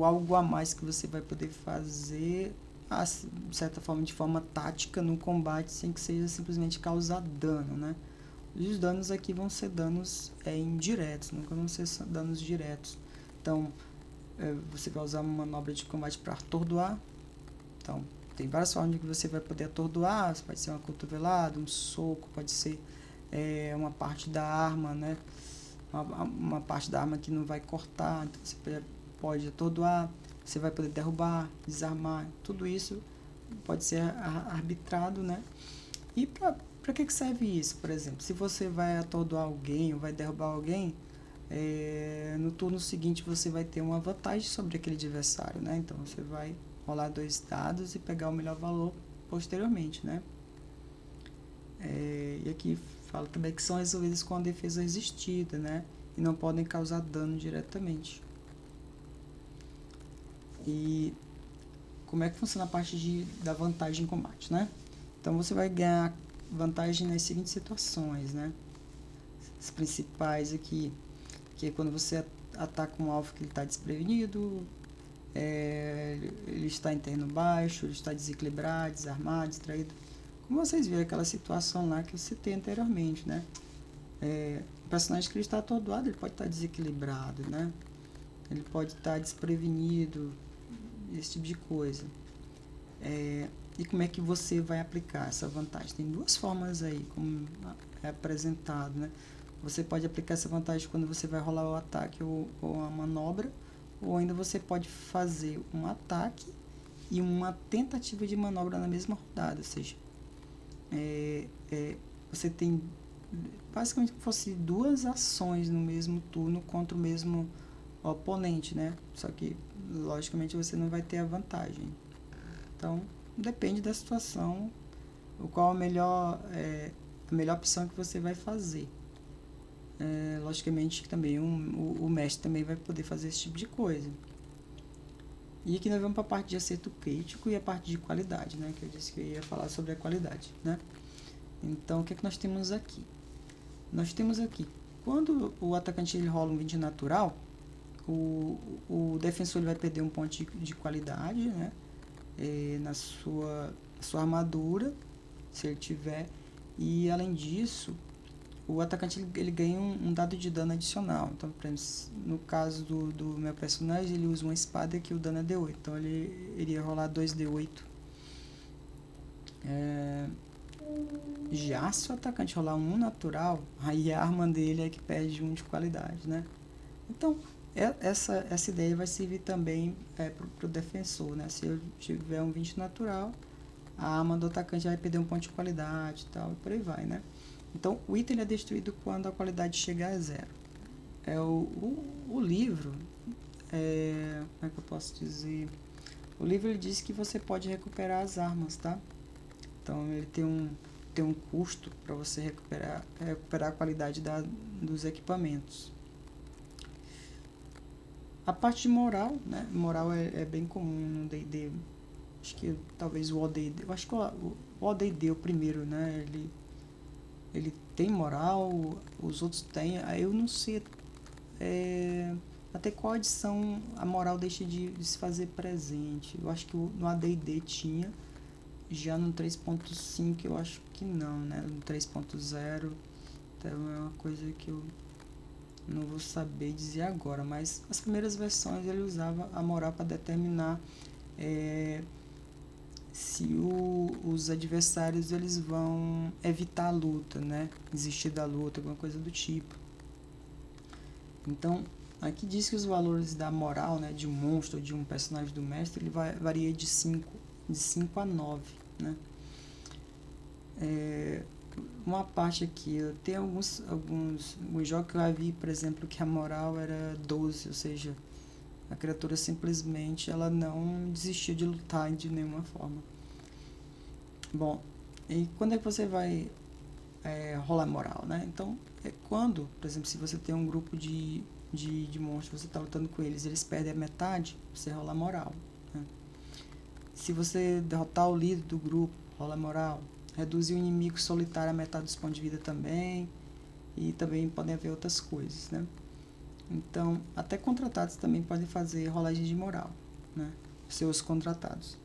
algo a mais que você vai poder fazer, de certa forma, de forma tática no combate, sem que seja simplesmente causar dano, né. E os danos aqui vão ser danos indiretos, nunca vão ser danos diretos. Então, você vai usar uma manobra de combate para atordoar. Então, tem várias formas que você vai poder atordoar. Pode ser uma cotovelada, um soco, pode ser uma parte da arma, né? Uma parte da arma que não vai cortar, então você pode atordoar, você vai poder derrubar, desarmar, tudo isso pode ser arbitrado, né? E para que serve isso, por exemplo? Se você vai atordoar alguém ou vai derrubar alguém, no turno seguinte você vai ter uma vantagem sobre aquele adversário, né? Então você vai rolar 2 dados e pegar o melhor valor posteriormente, né? E aqui fala também que são resolvidas com a defesa resistida, né? E não podem causar dano diretamente. E como é que funciona a parte da vantagem em combate, né? Então você vai ganhar vantagem nas seguintes situações, né? As principais aqui, que é quando você ataca um alvo que ele está desprevenido, ele está em terreno baixo, ele está desequilibrado, desarmado, distraído. Como vocês viram aquela situação lá que você tem anteriormente, né? O personagem que ele está atordoado, ele pode estar desequilibrado, né? Ele pode estar desprevenido, esse tipo de coisa. E como é que você vai aplicar essa vantagem? Tem 2 formas aí, como é apresentado, né? Você pode aplicar essa vantagem quando você vai rolar o ataque ou a manobra, ou ainda você pode fazer um ataque e uma tentativa de manobra na mesma rodada, ou seja, você tem basicamente como se fosse 2 ações no mesmo turno contra o mesmo oponente, né? Só que, logicamente, você não vai ter a vantagem. Então, depende da situação, qual a melhor opção que você vai fazer. Logicamente, também o mestre também vai poder fazer esse tipo de coisa. E aqui nós vamos para a parte de acerto crítico e a parte de qualidade, né? Que eu disse que eu ia falar sobre a qualidade, né? Então, o que é que nós temos aqui? Nós temos aqui, quando o atacante ele rola um 20 natural, o defensor ele vai perder um ponto de qualidade, né? Na sua armadura, se ele tiver. E, além disso, o atacante ele ganha um dado de dano adicional. Então, por exemplo, no caso do meu personagem, ele usa uma espada que o dano é D8. Então, ele iria rolar 2D8. Já se o atacante rolar um natural, aí a arma dele é que perde 1 de qualidade, né? Então, essa ideia vai servir também para o defensor, né? Se eu tiver um 20 natural, a arma do atacante vai perder um ponto de qualidade e tal, e por aí vai, né? Então, o item é destruído quando a qualidade chegar a 0. O livro, como é que eu posso dizer? O livro ele diz que você pode recuperar as armas, tá? Então, ele tem um custo para você recuperar a qualidade dos equipamentos. A parte de moral, né? Moral é bem comum no D&D. Acho que talvez o ODD, eu acho que o ODD, o primeiro, né? Ele tem moral, os outros têm. Aí eu não sei até qual edição a moral deixa de se fazer presente. Eu acho que no AD&D tinha, já no 3.5 eu acho que não, né? No 3.0 então é uma coisa que eu não vou saber dizer agora, mas as primeiras versões ele usava a moral para determinar se os adversários eles vão evitar a luta, né? Desistir da luta, alguma coisa do tipo. Então, aqui diz que os valores da moral, né, de um monstro ou de um personagem do mestre, ele varia de 5 a 9, né? Uma parte aqui, tem alguns jogos que eu já vi, por exemplo, que a moral era 12, ou seja, a criatura simplesmente ela não desistiu de lutar de nenhuma forma. Bom, e quando é que você vai rolar moral, né? Então, é quando, por exemplo, se você tem um grupo de monstros, você está lutando com eles, eles perdem a metade, você rola moral, né? Se você derrotar o líder do grupo, rola moral. Reduzir o inimigo solitário a metade dos pontos de vida também. E também podem haver outras coisas, né? Então, até contratados também podem fazer rolagem de moral, né? Seus contratados.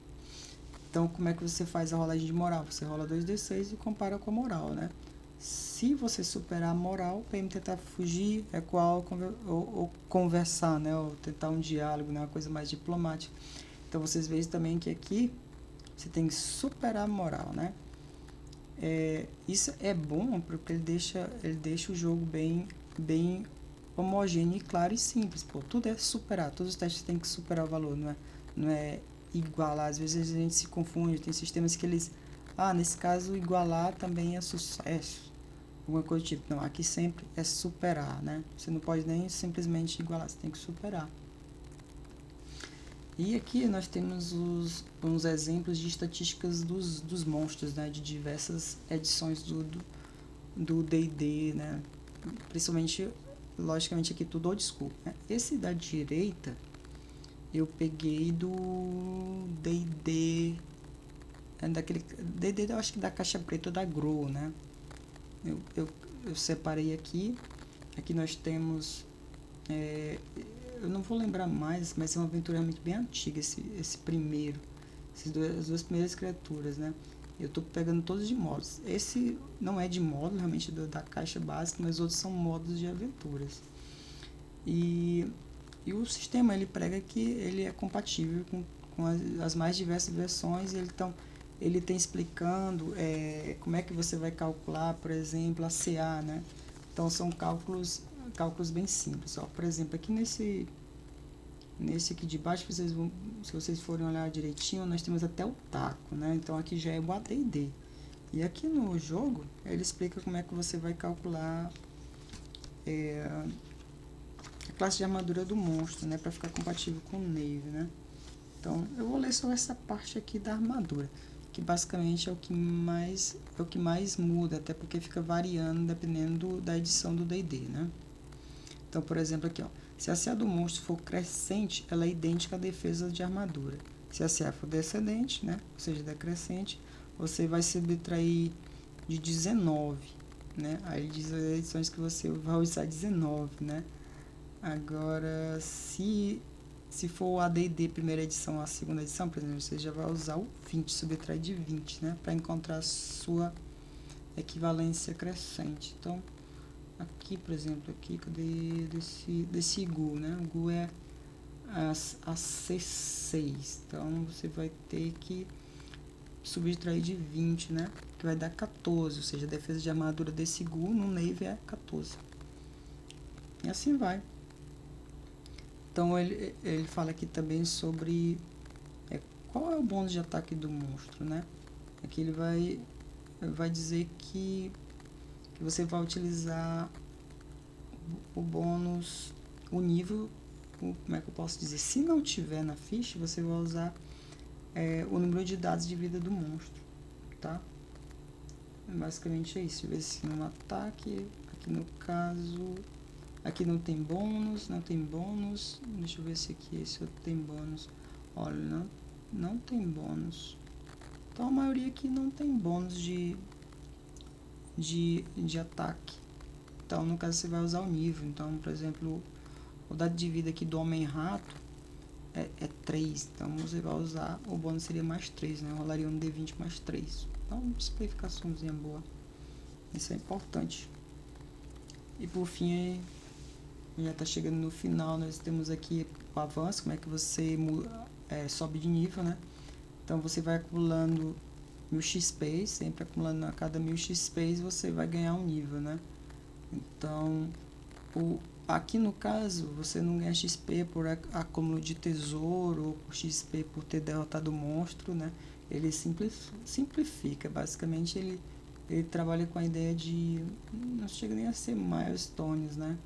Então, como é que você faz a rolagem de moral? Você rola 2d6 e compara com a moral, né? Se você superar a moral, para tentar fugir, recuar ou conversar, né? Ou tentar um diálogo, né? Uma coisa mais diplomática. Então, vocês veem também que aqui você tem que superar a moral, né? Isso é bom porque ele deixa o jogo bem homogêneo e claro e simples. Pô, tudo é superar, todos os testes têm que superar o valor, não é igualar. Às vezes a gente se confunde, tem sistemas que eles, nesse caso igualar também é sucesso, alguma coisa do tipo. Não, aqui sempre é superar, né? Você não pode nem simplesmente igualar, você tem que superar. E aqui nós temos uns exemplos de estatísticas dos monstros, né? De diversas edições do D&D, né? Principalmente, logicamente aqui tudo old school, né? Esse da direita eu peguei do D&D, daquele D&D, eu acho que da caixa preta da Grow, né? Eu separei aqui. Aqui nós temos, eu não vou lembrar mais, mas é uma aventura realmente bem antiga, esse primeiro, as duas primeiras criaturas, né? Eu tô pegando todos de modos. Esse não é de modo, realmente, da caixa básica, mas outros são modos de aventuras. E o sistema, ele prega que ele é compatível com as mais diversas versões. Ele tem explicando como é que você vai calcular, por exemplo, a CA, né? Então, são cálculos bem simples. Ó. Por exemplo, aqui nesse aqui de baixo, se vocês forem olhar direitinho, nós temos até o taco, né? Então, aqui já é o AD&D. E aqui no jogo, ele explica como é que você vai calcular a classe de armadura do monstro, né? Para ficar compatível com o Nave, né? Então, eu vou ler só essa parte aqui da armadura, que basicamente é o que mais muda, até porque fica variando dependendo da edição do D&D, né? Então, por exemplo, aqui, ó, se a CA do monstro for crescente, ela é idêntica à defesa de armadura. Se a CA for descendente, né, ou seja, decrescente, você vai subtrair de 19, né? Aí diz as edições que você vai usar 19, né? Agora, se for o AD&D primeira edição, a segunda edição, por exemplo, você já vai usar o 20, subtrair de 20, né? Para encontrar a sua equivalência crescente. Então, aqui, por exemplo, aqui, cadê desse GU, né? O GU é a C6. Então, você vai ter que subtrair de 20, né? Que vai dar 14, ou seja, a defesa de armadura desse GU no Nave é 14. E assim vai. Então, ele fala aqui também sobre qual é o bônus de ataque do monstro, né? Aqui ele vai dizer que você vai utilizar o bônus, o nível, como é que eu posso dizer? Se não tiver na ficha, você vai usar o número de dados de vida do monstro, tá? Basicamente é isso. Deixa eu ver se no ataque, aqui no caso, aqui não tem bônus, deixa eu ver se aqui esse outro tem bônus. Olha, não tem bônus. Então a maioria aqui não tem bônus de ataque. Então, no caso, você vai usar o nível. Então, por exemplo, o dado de vida aqui do Homem-Rato é 3. Então, você vai usar, o bônus seria mais 3, né? Rolaria um D20 mais 3. Então, uma simplificaçãozinha boa. Isso é importante. E por fim, já está chegando no final, nós temos aqui o avanço, como é que você sobe de nível, né? Então, você vai acumulando 1000 XP, sempre acumulando a cada 1000 XP, você vai ganhar um nível, né? Então, aqui no caso, você não ganha XP por acúmulo de tesouro ou por XP por ter derrotado o monstro, né? Ele simplifica, basicamente ele trabalha com a ideia de, não chega nem a ser milestones, né?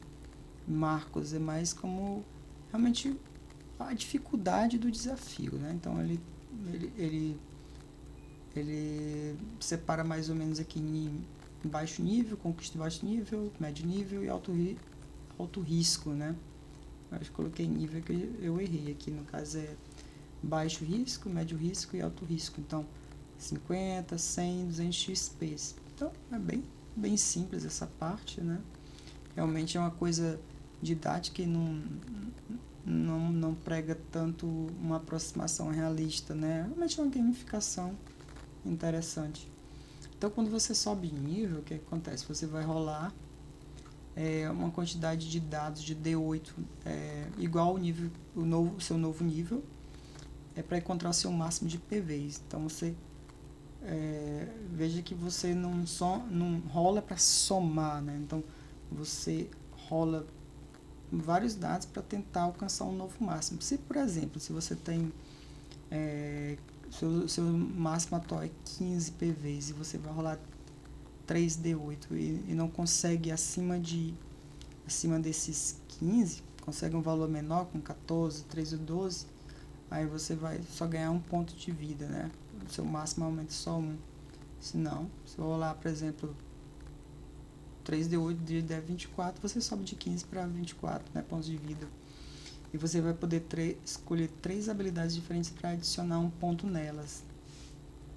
Marcos, é mais como realmente a dificuldade do desafio, né? Então ele separa mais ou menos aqui em baixo nível, conquista de baixo nível, médio nível e alto risco, né? Eu acho que coloquei nível que eu errei aqui, no caso é baixo risco, médio risco e alto risco. Então, 50, 100, 200 XP. Então, é bem simples essa parte, né? Realmente é uma coisa didática e não prega tanto uma aproximação realista, né? Realmente é uma gamificação interessante. Então, quando você sobe de nível, o que acontece? Você vai rolar uma quantidade de dados de D8 igual ao nível, seu novo nível, para encontrar o seu máximo de PVs. Então, você veja que você não rola para somar, né? Então você rola vários dados para tentar alcançar um novo máximo. Se, por exemplo, se você tem seu máximo atual é 15 PVs e você vai rolar 3D8 e não consegue acima desses 15, consegue um valor menor com 14, 13 ou 12, aí você vai só ganhar um ponto de vida, né? O seu máximo aumenta só um. Se não, se eu rolar, por exemplo, 3D8 de 24, você sobe de 15 para 24, né, pontos de vida. E você vai poder escolher 3 habilidades diferentes para adicionar um ponto nelas.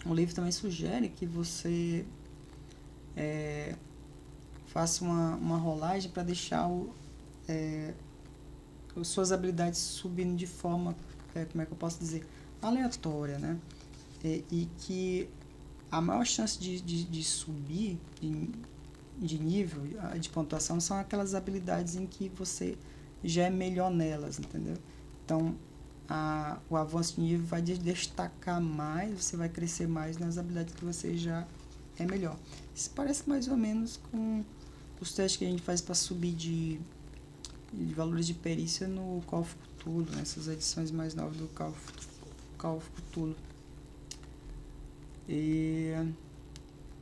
O livro também sugere que você faça uma rolagem para deixar as suas habilidades subindo de forma, como é que eu posso dizer, aleatória, né? E que a maior chance de subir de nível, de pontuação, são aquelas habilidades em que você já é melhor nelas, entendeu? Então, o avanço de nível vai destacar mais, você vai crescer mais nas habilidades que você já é melhor. Isso parece mais ou menos com os testes que a gente faz para subir de valores de perícia no Call of Cthulhu, nessas edições mais novas do Call of Cthulhu. E,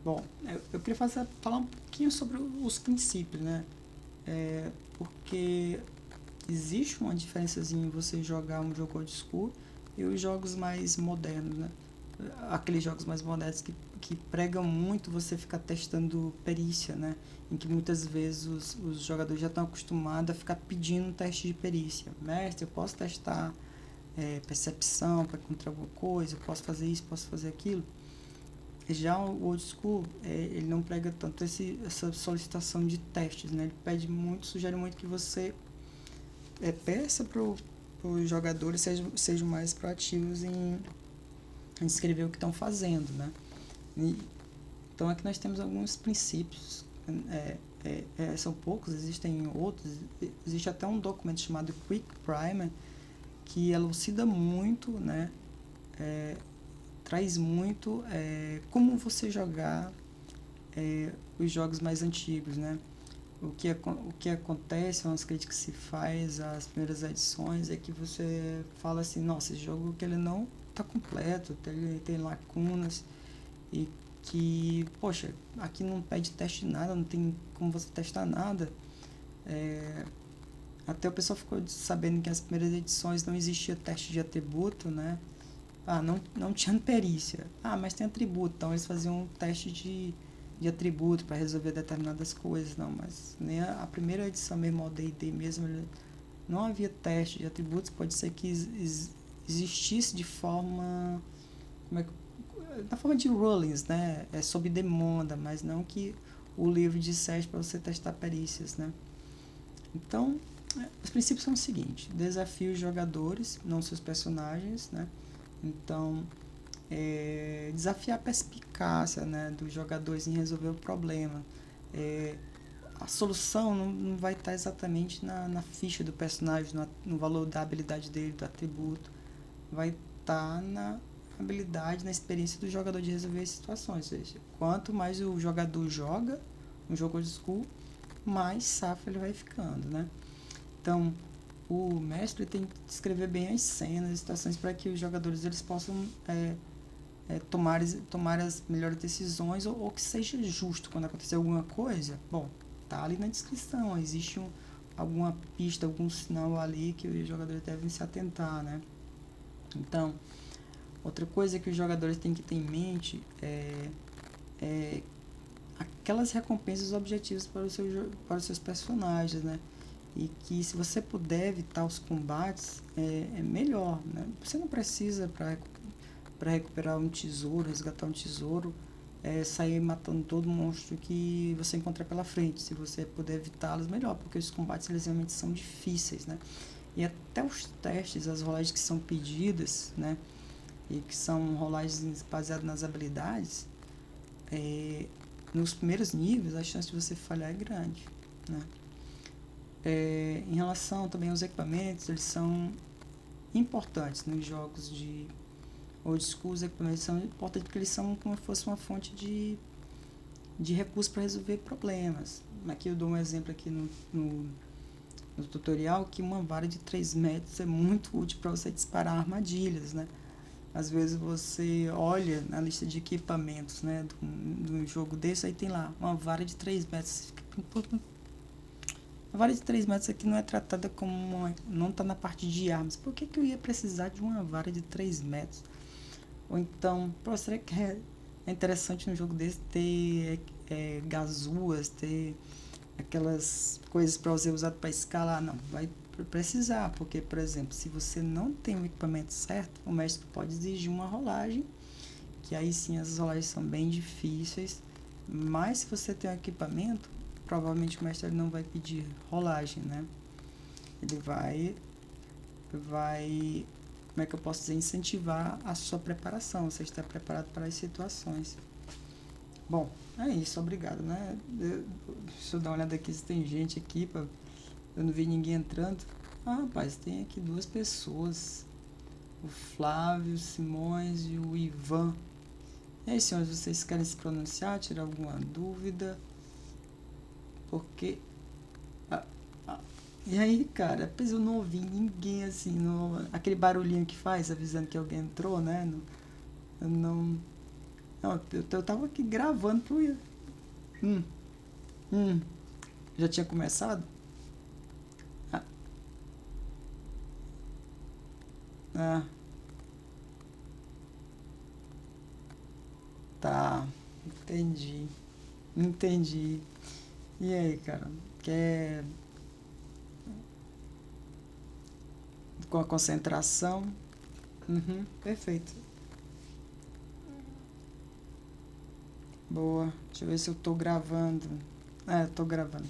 bom, eu queria falar um pouquinho sobre os princípios, né? Porque existe uma diferençazinha em você jogar um jogo old school e os jogos mais modernos, né? Aqueles jogos mais modernos que pregam muito você ficar testando perícia, né? Em que muitas vezes os jogadores já estão acostumados a ficar pedindo um teste de perícia. Mestre, eu posso testar percepção para encontrar alguma coisa, eu posso fazer isso, posso fazer aquilo. Já o old school, ele não prega tanto essa solicitação de testes, né? Ele pede muito, sugere muito que você peça para os jogadores sejam mais proativos em escrever o que estão fazendo, né? Então aqui nós temos alguns princípios, são poucos, existem outros, existe até um documento chamado Quick Primer que elucida muito, né? Traz muito como você jogar os jogos mais antigos, né? O que acontece, umas críticas que se faz às primeiras edições é que você fala assim, nossa, esse jogo que ele não está completo, ele tem lacunas e que, poxa, aqui não pede teste nada, não tem como você testar nada. Até o pessoal ficou sabendo que nas primeiras edições não existia teste de atributo, né? Não tinha perícia. Mas tem atributo, então eles faziam um teste de atributo para resolver determinadas coisas. Não, mas nem a primeira edição mesmo, o D&D mesmo, não havia teste de atributos. Pode ser que existisse de forma... na forma de rulings, né? Sob demanda, mas não que o livro dissesse para você testar perícias, né? Então, os princípios são os seguintes: desafie os jogadores, não seus personagens, né? Então, desafiar a perspicácia, né, dos jogadores em resolver o problema. A solução não vai estar exatamente na ficha do personagem, no valor da habilidade dele, do atributo. Vai estar na habilidade, na experiência do jogador de resolver as situações. Ou seja, quanto mais o jogador joga um jogo old school, mais safo ele vai ficando, né? Então, o mestre tem que descrever bem as cenas, as situações, para que os jogadores eles possam tomar as melhores decisões, ou que seja justo quando acontecer alguma coisa. Bom, tá ali na descrição, existe alguma pista, algum sinal ali que os jogadores devem se atentar, né? Então, outra coisa que os jogadores têm que ter em mente é aquelas recompensas objetivas para os seus personagens, né? E que se você puder evitar os combates, é melhor, né? Você não precisa, para recuperar um tesouro, resgatar um tesouro, sair matando todo monstro que você encontrar pela frente. Se você puder evitá-los, melhor, porque os combates eles realmente são difíceis, né? E até os testes, as rolagens que são pedidas, né? E que são rolagens baseadas nas habilidades, nos primeiros níveis a chance de você falhar é grande, né? Em relação também aos equipamentos, eles são importantes nos jogos old school, os equipamentos são importantes porque eles são como se fosse uma fonte de recurso para resolver problemas. Aqui eu dou um exemplo aqui no tutorial que uma vara de 3 metros é muito útil para você disparar armadilhas, né? Às vezes você olha na lista de equipamentos, né, do jogo desse, aí tem lá uma vara de 3 metros. A vara de 3 metros aqui não é tratada como não está na parte de armas. Por que eu ia precisar de uma vara de 3 metros? Ou então, pô, será que é interessante no jogo desse ter gazuas, ter aquelas coisas para você usar para escalar? Não, vai precisar, porque, por exemplo, se você não tem o equipamento certo, o mestre pode exigir uma rolagem, que aí sim as rolagens são bem difíceis, mas se você tem um equipamento, provavelmente o mestre não vai pedir rolagem, né? Ele vai, como é que eu posso dizer, incentivar a sua preparação, você está preparado para as situações. Bom, é isso, obrigado, né? Deixa eu dar uma olhada aqui se tem gente aqui, eu não vi ninguém entrando. Ah, rapaz, tem aqui 2 pessoas, o Flávio Simões e o Ivan. E aí, senhores, vocês querem se pronunciar, tirar alguma dúvida? Porque... E aí, cara, pois eu não ouvi ninguém assim, aquele barulhinho que faz avisando que alguém entrou, né? Eu não... Não, eu tava aqui gravando pro... Já tinha começado? Ah, ah, tá. Entendi. E aí, cara? Quer com a concentração? Uhum, perfeito. Boa. Deixa eu ver se eu tô gravando. Tô gravando.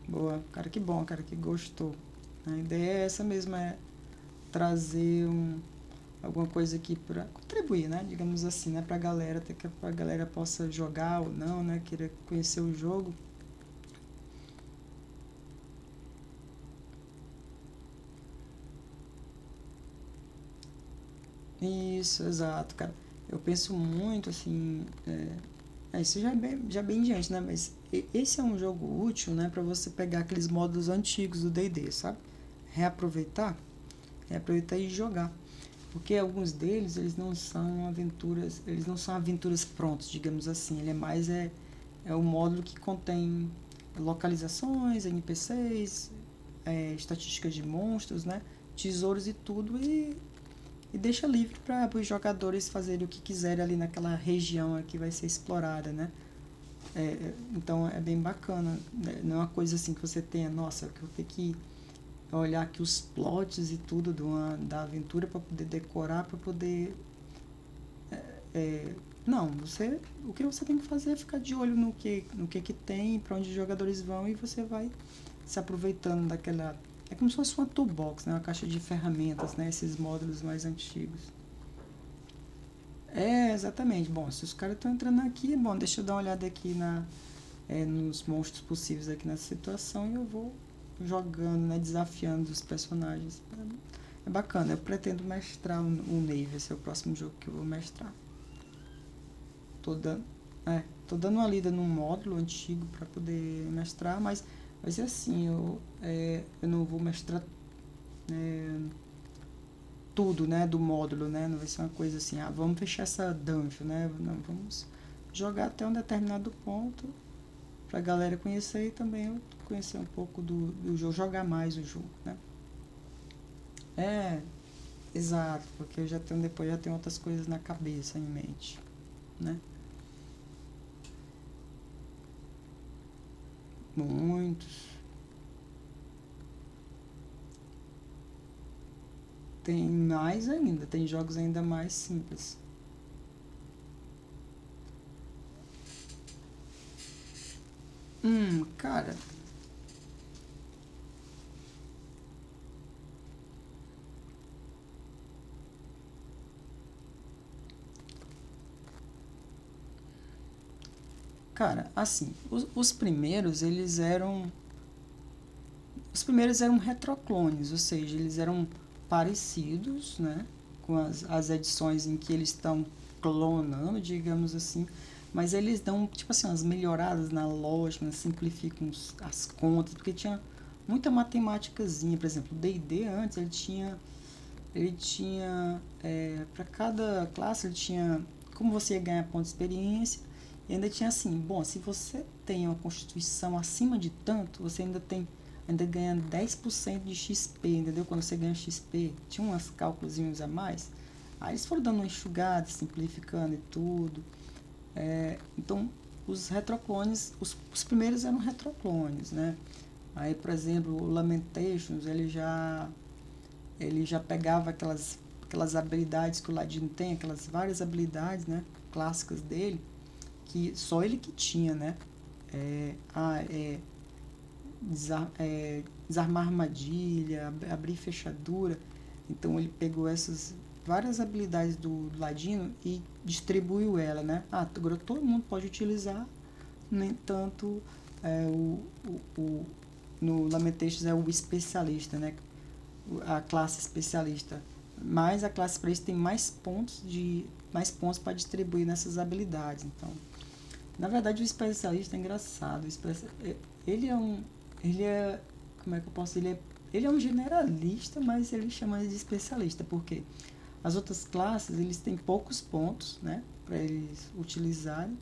Boa. Cara, que bom, cara, que gostou. A ideia é essa mesmo, é trazer alguma coisa aqui para contribuir, né? Digamos assim, né? Pra galera, até que a galera possa jogar ou não, né? Queira conhecer o jogo. Isso, exato, cara. Eu penso muito assim, isso já é bem diante, né? Mas esse é um jogo útil, né? Pra você pegar aqueles módulos antigos do D&D, sabe? Reaproveitar, reaproveitar e jogar. Porque alguns deles, eles não são aventuras prontas, digamos assim. Ele é mais um módulo que contém localizações, NPCs, estatísticas de monstros, né? Tesouros e tudo e deixa livre para os jogadores fazerem o que quiserem ali naquela região que vai ser explorada, né? Então é bem bacana, né? Não é uma coisa assim que você tenha, nossa, que eu tenho que olhar aqui os plots e tudo da aventura para poder decorar, para poder... não, o que você tem que fazer é ficar de olho no que tem, para onde os jogadores vão e você vai se aproveitando daquela... É como se fosse uma toolbox, né? Uma caixa de ferramentas, né? Esses módulos mais antigos. Exatamente. Bom, se os caras estão entrando aqui, bom, deixa eu dar uma olhada aqui nos monstros possíveis aqui nessa situação e eu vou jogando, né? Desafiando os personagens. É bacana. Eu pretendo mestrar o Nave. Esse é o próximo jogo que eu vou mestrar. Tô dando uma lida num módulo antigo para poder mestrar, mas vai ser assim, eu não vou mestrar tudo, né, do módulo, né, não vai ser uma coisa assim, vamos fechar essa dungeon, né, não, vamos jogar até um determinado ponto pra galera conhecer e também eu conhecer um pouco do jogo, jogar mais o jogo, né. É, exato, porque depois já tenho outras coisas na cabeça, em mente, né. Muitos. Tem mais ainda, tem jogos ainda mais simples. Cara, assim, os primeiros eram retroclones, ou seja, eles eram parecidos, né, com as edições em que eles estão clonando, digamos assim, mas eles dão, tipo assim, umas melhoradas na lógica, né, simplificam as contas, porque tinha muita matemáticazinha. Por exemplo, o D&D antes ele tinha para cada classe ele tinha como você ia ganhar ponto de experiência, e ainda tinha assim, bom, se você tem uma constituição acima de tanto, você ainda ganha 10% de XP, entendeu? Quando você ganha XP, tinha uns cálculos a mais. Aí eles foram dando uma enxugada, simplificando e tudo. Então, os retroclones, os primeiros eram retroclones, né? Aí, por exemplo, o Lamentations, ele já pegava aquelas habilidades que o Ladino tem, aquelas várias habilidades, né, clássicas dele, que só ele que tinha, né? É, ah, é, desarmar armadilha, abrir fechadura. Então ele pegou essas várias habilidades do Ladino e distribuiu ela, né? Agora todo mundo pode utilizar, no entanto, no Lamentations é o especialista, né? A classe especialista. Mas a classe especialista tem mais pontos para distribuir nessas habilidades. Então, na verdade, o especialista é engraçado. Ele é um, ele é, como é que eu posso dizer? Ele é um generalista, mas ele chama de especialista, porque as outras classes eles têm poucos pontos, né, para eles utilizarem,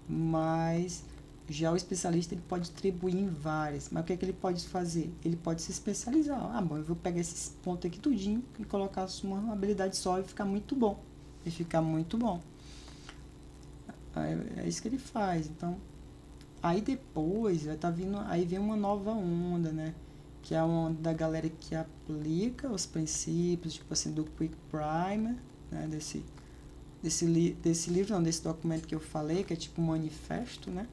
mas já o especialista ele pode distribuir em várias. Mas o que é que ele pode fazer? Ele pode se especializar. Bom, eu vou pegar esses pontos aqui tudinho e colocar uma habilidade só e ficar muito bom. E ficar muito bom. É isso que ele faz. Então, aí depois aí vem uma nova onda, né? Que é a onda da galera que aplica os princípios, tipo assim, do Quick Primer, né? Desse livro, não, desse documento que eu falei, que é tipo um manifesto, né?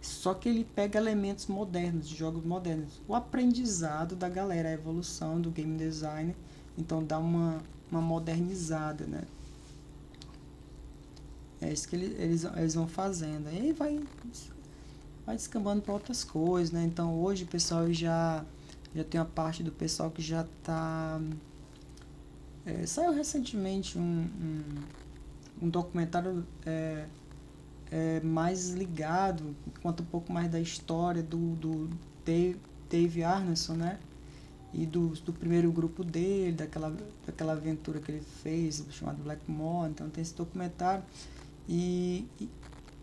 Só que ele pega elementos modernos, de jogos modernos. O aprendizado da galera, a evolução do game design, então dá uma modernizada, né? É isso que eles vão fazendo. Aí vai descambando para outras coisas, né? Então hoje o pessoal já tem uma parte do pessoal que já está... saiu recentemente um documentário mais ligado, conta um pouco mais da história do Dave Arneson, né? E do primeiro grupo dele, daquela aventura que ele fez, chamado Blackmore. Então tem esse documentário e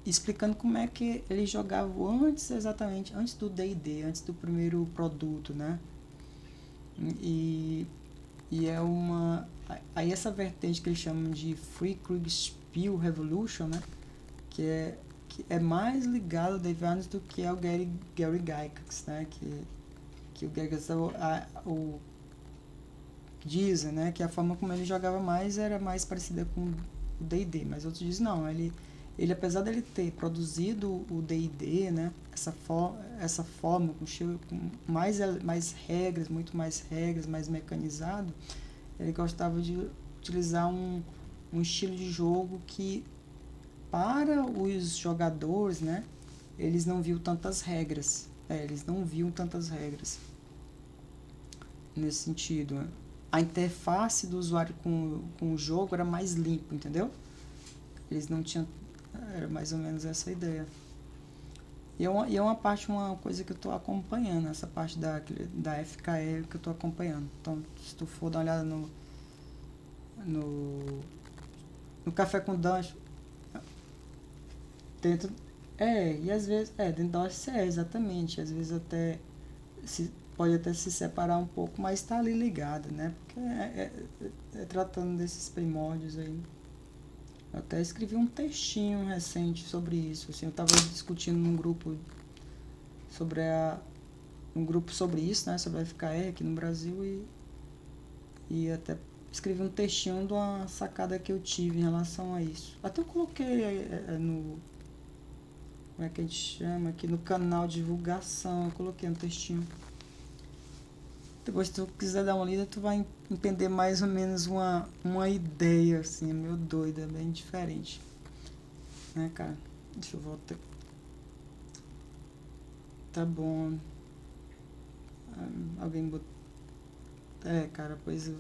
explicando como é que ele jogava exatamente antes do D&D, antes do primeiro produto, né? E, e é uma... Aí essa vertente que eles chamam de Free Kriegspiel Revolution, né? Que é mais ligado ao Dave Arneson do que ao Gary Gygax, né? Que o Gygax dizem, né? Que a forma como ele jogava mais era mais parecida com o D&D, mas outros dizem não, ele apesar dele ter produzido o D&D, né? Essa forma com mais regras, muito mais regras, mais mecanizado, ele gostava de utilizar um estilo de jogo que para os jogadores, né, eles não viam tantas regras. Eles não viam tantas regras nesse sentido. Né? A interface do usuário com o jogo era mais limpa, entendeu? Eles não tinham... Era mais ou menos essa ideia. E é uma coisa que eu estou acompanhando, essa parte da FKE que eu estou acompanhando. Então, se tu for dar uma olhada no Café com Dungeon, dentro... e às vezes... dentro da OSCE, exatamente. Às vezes até... pode até se separar um pouco, mas está ali ligado, né? Porque tratando desses primórdios aí. Eu até escrevi um textinho recente sobre isso. Assim, eu estava discutindo num grupo sobre isso, né? Sobre a FKR aqui no Brasil e até escrevi um textinho de uma sacada que eu tive em relação a isso. Até eu coloquei no... Como é que a gente chama? Aqui no canal de divulgação. Eu coloquei um textinho. Depois, se tu quiser dar uma lida, tu vai entender mais ou menos uma ideia, assim, é meio doida, é bem diferente. Né, cara? Deixa eu voltar. Tá bom. Alguém botou... cara, pois eu...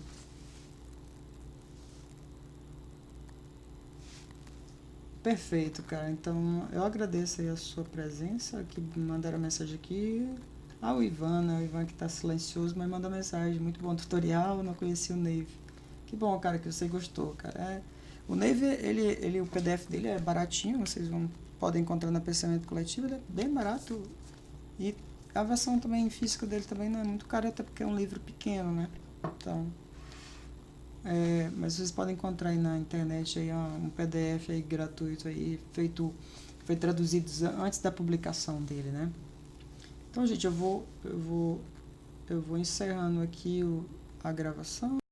Perfeito, cara. Então, eu agradeço aí a sua presença, que mandaram mensagem aqui. Ah, o Ivan, né? O Ivan que tá silencioso, mas mandou mensagem. Muito bom tutorial, não conhecia o Nave. Que bom, cara, que você gostou, cara. O Nave, o PDF dele é baratinho, podem encontrar na Pensamento Coletivo, ele é bem barato. E a versão também física dele também não é muito cara, até porque é um livro pequeno, né? Então, mas vocês podem encontrar aí na internet aí um PDF aí gratuito aí, foi traduzido antes da publicação dele, né? Então, gente, eu vou encerrando aqui a gravação.